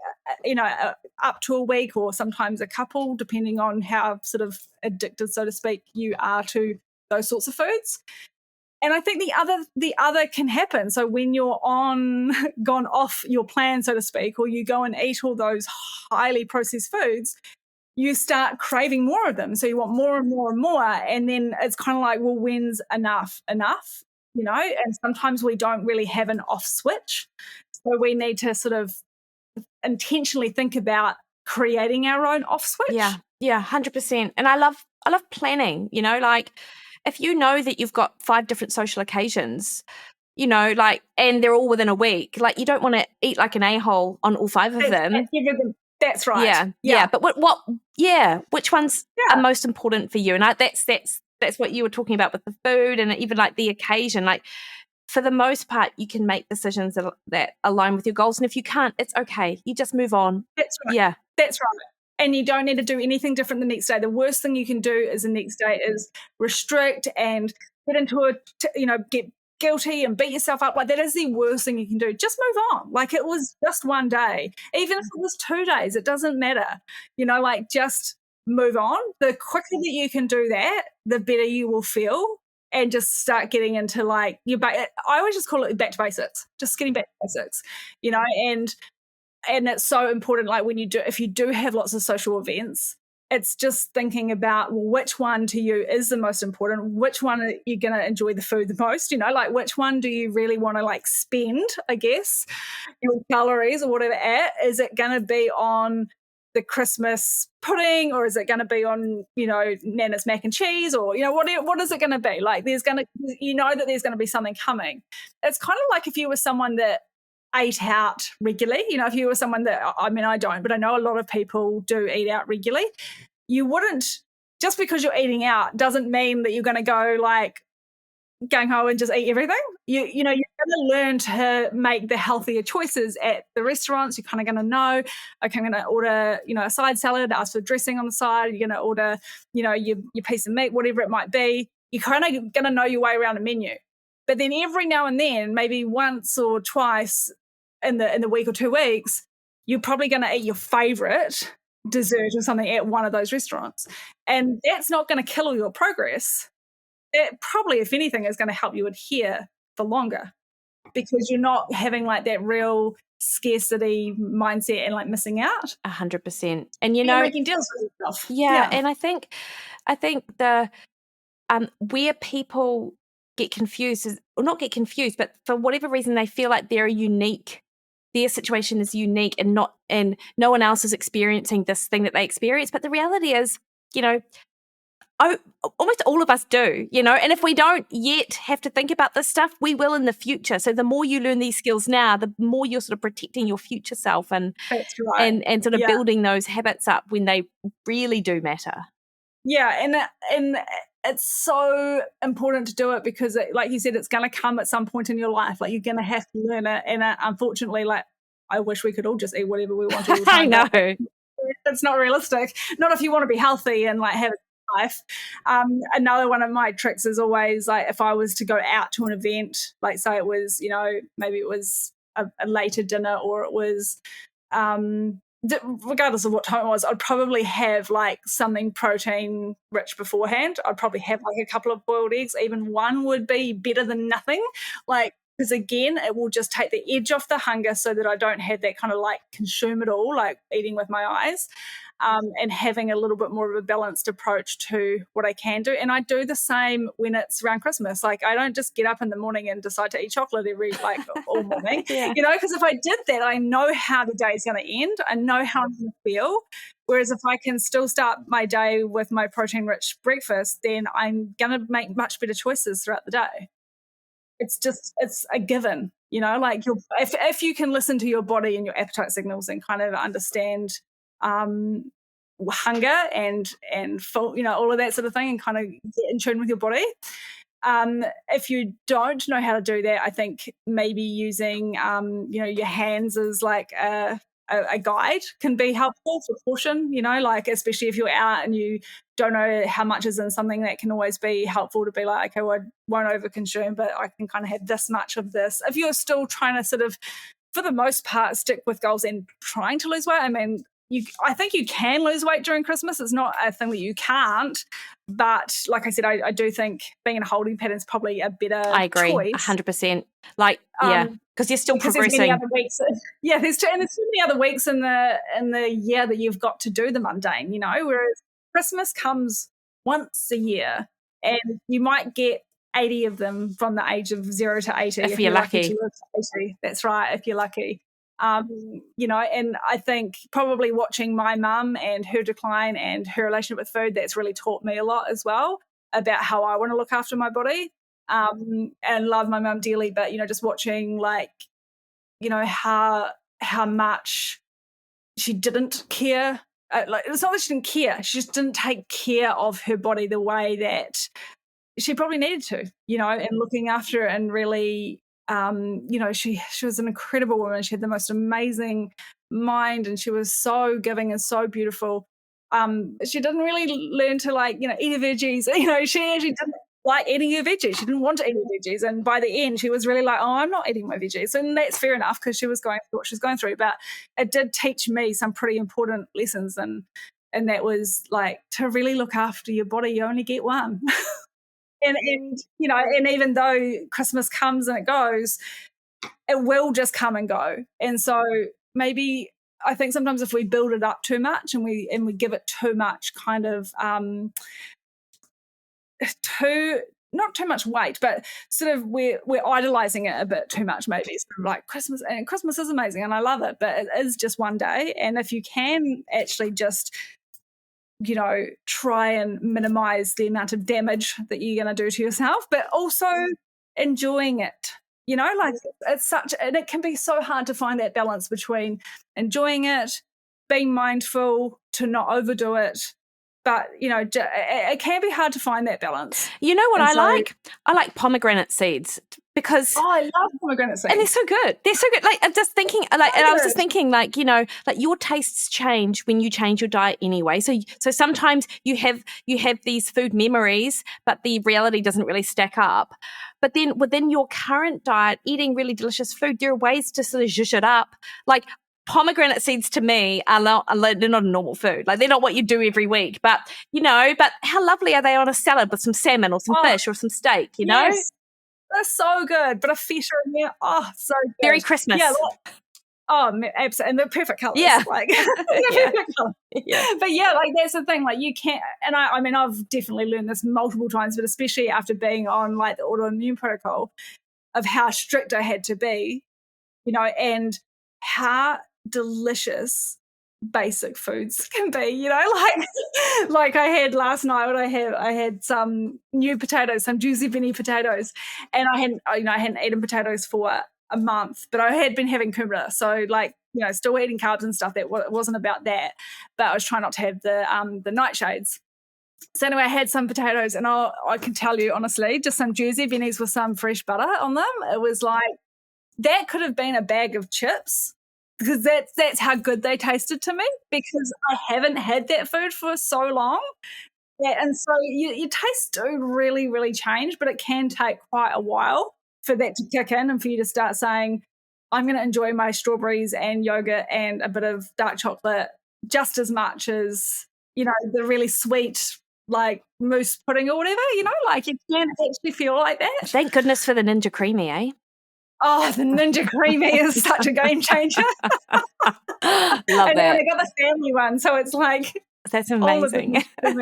you know, up to a week or sometimes a couple, depending on how sort of addicted, so to speak, you are to those sorts of foods. And I think the other can happen. So when you're gone off your plan, so to speak, or you go and eat all those highly processed foods, you start craving more of them. So you want more and more and more. And then it's kind of like, well, when's enough? You know, and sometimes we don't really have an off switch. So we need to sort of intentionally think about creating our own off switch. Yeah, 100%. And I love planning, you know, like if you know that you've got 5 different social occasions, you know, like, and they're all within a week, like you don't want to eat like an a-hole on all 5 of them. That's right. Yeah. But which ones are most important for you? And that's what you were talking about with the food and even like the occasion. Like for the most part, you can make decisions that align with your goals. And if you can't, it's okay. You just move on. That's right. Yeah. That's right. And you don't need to do anything different the next day. The worst thing you can do is the next day is restrict and get into get guilty and beat yourself up. Like that is the worst thing you can do. Just move on. Like it was just one day. Even if it was 2 days, it doesn't matter. You know, like just move on. The quicker that you can do that, the better you will feel. And just start getting into like I always just call it back to basics. Just getting back to basics. You know, and it's so important, like if you do have lots of social events, It's just thinking about, well, which one to you is the most important? Which one are you going to enjoy the food the most? Like which one do you really want to like spend, I guess, your calories or whatever at? Is it going to be on the Christmas pudding, or is it going to be on, Nana's mac and cheese, or, what is it going to be? Like that there's going to be something coming. It's kind of like if you were someone that ate out regularly, if you were someone that, I mean, I don't, but I know a lot of people do eat out regularly. You wouldn't, just because you're eating out doesn't mean that you're going to go like gung ho and just eat everything. You're going to learn to make the healthier choices at the restaurants. You're kind of going to know, okay, I'm going to order, a side salad, ask for dressing on the side. You're going to order, your piece of meat, whatever it might be. You're kind of going to know your way around a menu. But then every now and then, maybe once or twice in the week or 2 weeks, you're probably going to eat your favorite dessert or something at one of those restaurants. And that's not going to kill all your progress. It probably, if anything, is going to help you adhere for longer, because you're not having like that real scarcity mindset and like missing out. 100%. And you're making deals with yourself. Yeah. And I think the where people get confused is, or not get confused, but for whatever reason they feel like their situation is unique and no one else is experiencing this thing that they experience. But the reality is, almost all of us do, and if we don't yet have to think about this stuff, we will in the future. So the more you learn these skills now, the more you're sort of protecting your future self and that's right. and sort of building those habits up when they really do matter. Yeah, and it's so important to do it because, like you said, it's going to come at some point in your life. Like you're going to have to learn it, and unfortunately, like I wish we could all just eat whatever we want to. I know it's not realistic. Not if you want to be healthy and like have a life. Another one of my tricks is always like if I was to go out to an event, like say it was, maybe it was a later dinner, or it was regardless of what time it was, I'd probably have like something protein rich beforehand. I'd probably have like a couple of boiled eggs. Even one would be better than nothing. Like, because again, it will just take the edge off the hunger so that I don't have that kind of like consume it all, like eating with my eyes, and having a little bit more of a balanced approach to what I can do. And I do the same when it's around Christmas. Like I don't just get up in the morning and decide to eat chocolate all morning, because if I did that, I know how the day is going to end. I know how I'm going to feel. Whereas if I can still start my day with my protein-rich breakfast, then I'm going to make much better choices throughout the day. It's a given, like if you can listen to your body and your appetite signals and kind of understand hunger and full, all of that sort of thing, and kind of get in tune with your body. If you don't know how to do that, I think maybe using your hands as like a guide can be helpful for portion, like especially if you're out and you don't know how much is in something, that can always be helpful to be like, okay, well, I won't overconsume, but I can kind of have this much of this. If you're still trying to sort of, for the most part, stick with goals and trying to lose weight, I mean, I think you can lose weight during Christmas. It's not a thing that you can't. But like I said, I do think being in a holding pattern is probably a better choice. I agree, 100%. Like, because you're still progressing. There's many other weeks. There's too many other weeks in the year that you've got to do the mundane, whereas Christmas comes once a year and you might get 80 of them from the age of 0 to 80. If you're lucky. To live to 80. That's right, if you're lucky. And I think probably watching my mum and her decline and her relationship with food, that's really taught me a lot as well about how I want to look after my body, and love my mum dearly. But, just watching how much she didn't care. It's not that she didn't care. She just didn't take care of her body the way that she probably needed to, and looking after it and really, she was an incredible woman. She had the most amazing mind and she was so giving and so beautiful. She didn't really learn to eat her veggies. She actually didn't like eating her veggies. She didn't want to eat her veggies. And by the end, she was really like, oh, I'm not eating my veggies. And that's fair enough because she was going through what she was going through. But it did teach me some pretty important lessons. And that was like, to really look after your body, you only get one. And even though Christmas comes and it goes, it will just come and go. And so maybe I think sometimes if we build it up too much and we give it too much kind of not too much weight, but sort of we're idolizing it a bit too much, maybe. It's sort of like Christmas, and Christmas is amazing and I love it, but it is just one day. And if you can actually just, try and minimize the amount of damage that you're going to do to yourself, but also enjoying it, like and it can be so hard to find that balance between enjoying it, being mindful to not overdo it. But, it can be hard to find that balance. You know what I like? I like pomegranate seeds because... Oh, I love pomegranate seeds. And they're so good. They're so good. Like, I'm just thinking, and I was just thinking, like, your tastes change when you change your diet anyway. So sometimes you have these food memories, but the reality doesn't really stack up. But then within your current diet, eating really delicious food, there are ways to sort of zhuzh it up. Like, pomegranate seeds to me they're not a normal food. Like, they're not what you do every week. But, but how lovely are they on a salad with some salmon or some fish or some steak, Yes, they're so good. But a feta in there, so good. Very Christmas. Yeah, absolutely. And they're perfect colours. Yeah. Like, perfect colours. Yeah. But yeah, like that's the thing. Like you can't, and I mean, I've definitely learned this multiple times, but especially after being on like the autoimmune protocol of how strict I had to be, and how delicious basic foods can be, like I had last night. I had some new potatoes, some juicy Benny potatoes, and I hadn't eaten potatoes for a month, but I had been having kumara, so like still eating carbs and stuff. That wasn't about that, but I was trying not to have the nightshades. So anyway, I had some potatoes, and I can tell you honestly, just some juicy Bennies with some fresh butter on them. It was like that could have been a bag of chips. Because that's how good they tasted to me, because I haven't had that food for so long. Yeah, and so your tastes do really, really change, but it can take quite a while for that to kick in and for you to start saying, I'm going to enjoy my strawberries and yogurt and a bit of dark chocolate just as much as, the really sweet, like mousse pudding or whatever, like you can actually feel like that. Thank goodness for the Ninja Creamy, eh? Oh, the Ninja Creamy is such a game changer. Love and that. And I got the family one, so it's like... That's amazing. So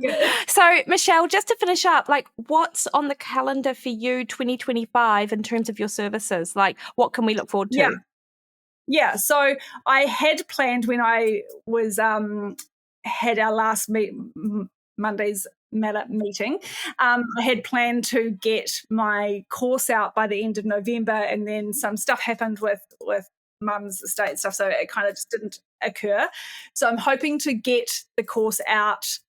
good. So, Michelle, just to finish up, like, what's on the calendar for you 2025 in terms of your services? Like, what can we look forward to? Yeah. So I had planned when I was had our last Monday's meeting, I had planned to get my course out by the end of November, and then some stuff happened with Mum's estate stuff, so it kind of just didn't occur. So I'm hoping to get the course out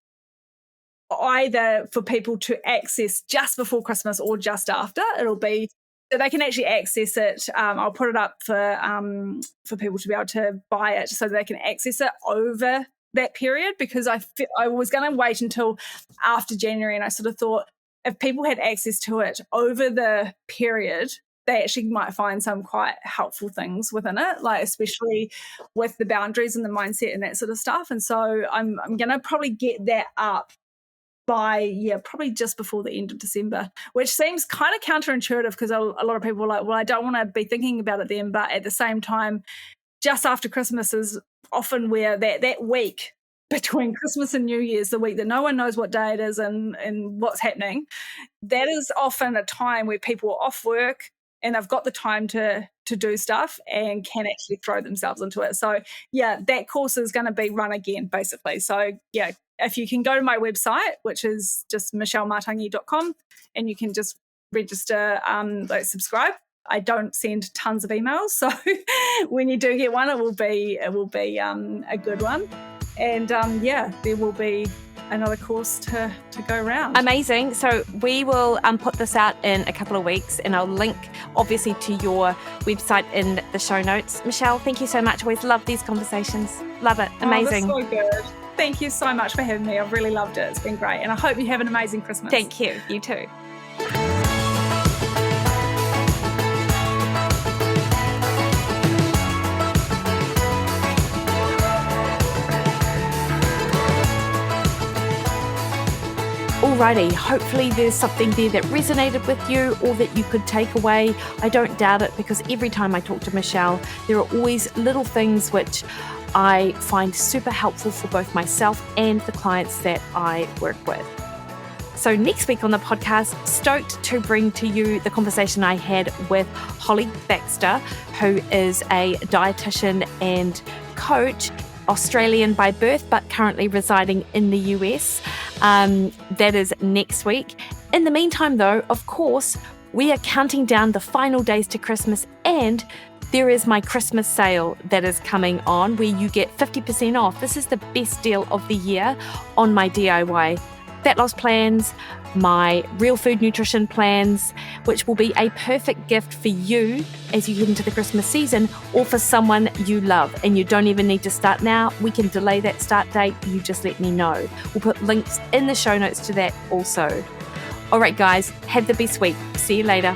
either for people to access just before Christmas or just after. It'll be so they can actually access it. I'll put it up for people to be able to buy it so they can access it over that period, because I was going to wait until after January, and I sort of thought if people had access to it over the period, they actually might find some quite helpful things within it, like especially with the boundaries and the mindset and that sort of stuff. And so I'm going to probably get that up by, probably just before the end of December, which seems kind of counterintuitive because a lot of people are like, well, I don't want to be thinking about it then, but at the same time, just after Christmas is often where that week between Christmas and New Year's, the week that no one knows what day it is and what's happening, that is often a time where people are off work and they've got the time to do stuff and can actually throw themselves into it. So, that course is going to be run again, basically. So, if you can go to my website, which is just michellematangi.com, and you can just register, subscribe. I don't send tons of emails, so when you do get one, it will be a good one. And there will be another course to go around. Amazing. So we will put this out in a couple of weeks, and I'll link obviously to your website in the show notes. Michelle, thank you so much. Always love these conversations. Love it. Amazing. Oh, that's so good. Thank you so much for having me. I've really loved it. It's been great. And I hope you have an amazing Christmas. Thank you. You too. Alrighty, hopefully there's something there that resonated with you or that you could take away. I don't doubt it, because every time I talk to Michelle, there are always little things which I find super helpful for both myself and the clients that I work with. So next week on the podcast, stoked to bring to you the conversation I had with Holly Baxter, who is a dietitian and coach, Australian by birth, but currently residing in the US. That is next week. In the meantime, though, of course, we are counting down the final days to Christmas, and there is my Christmas sale that is coming on where you get 50% off. This is the best deal of the year on my DIY fat loss plans, my real food nutrition plans, which will be a perfect gift for you as you head into the Christmas season, or for someone you love. And you don't even need to start now. We can delay that start date. You just let me know. We'll put links in the show notes to that also. All right, guys, have the best week. See you later.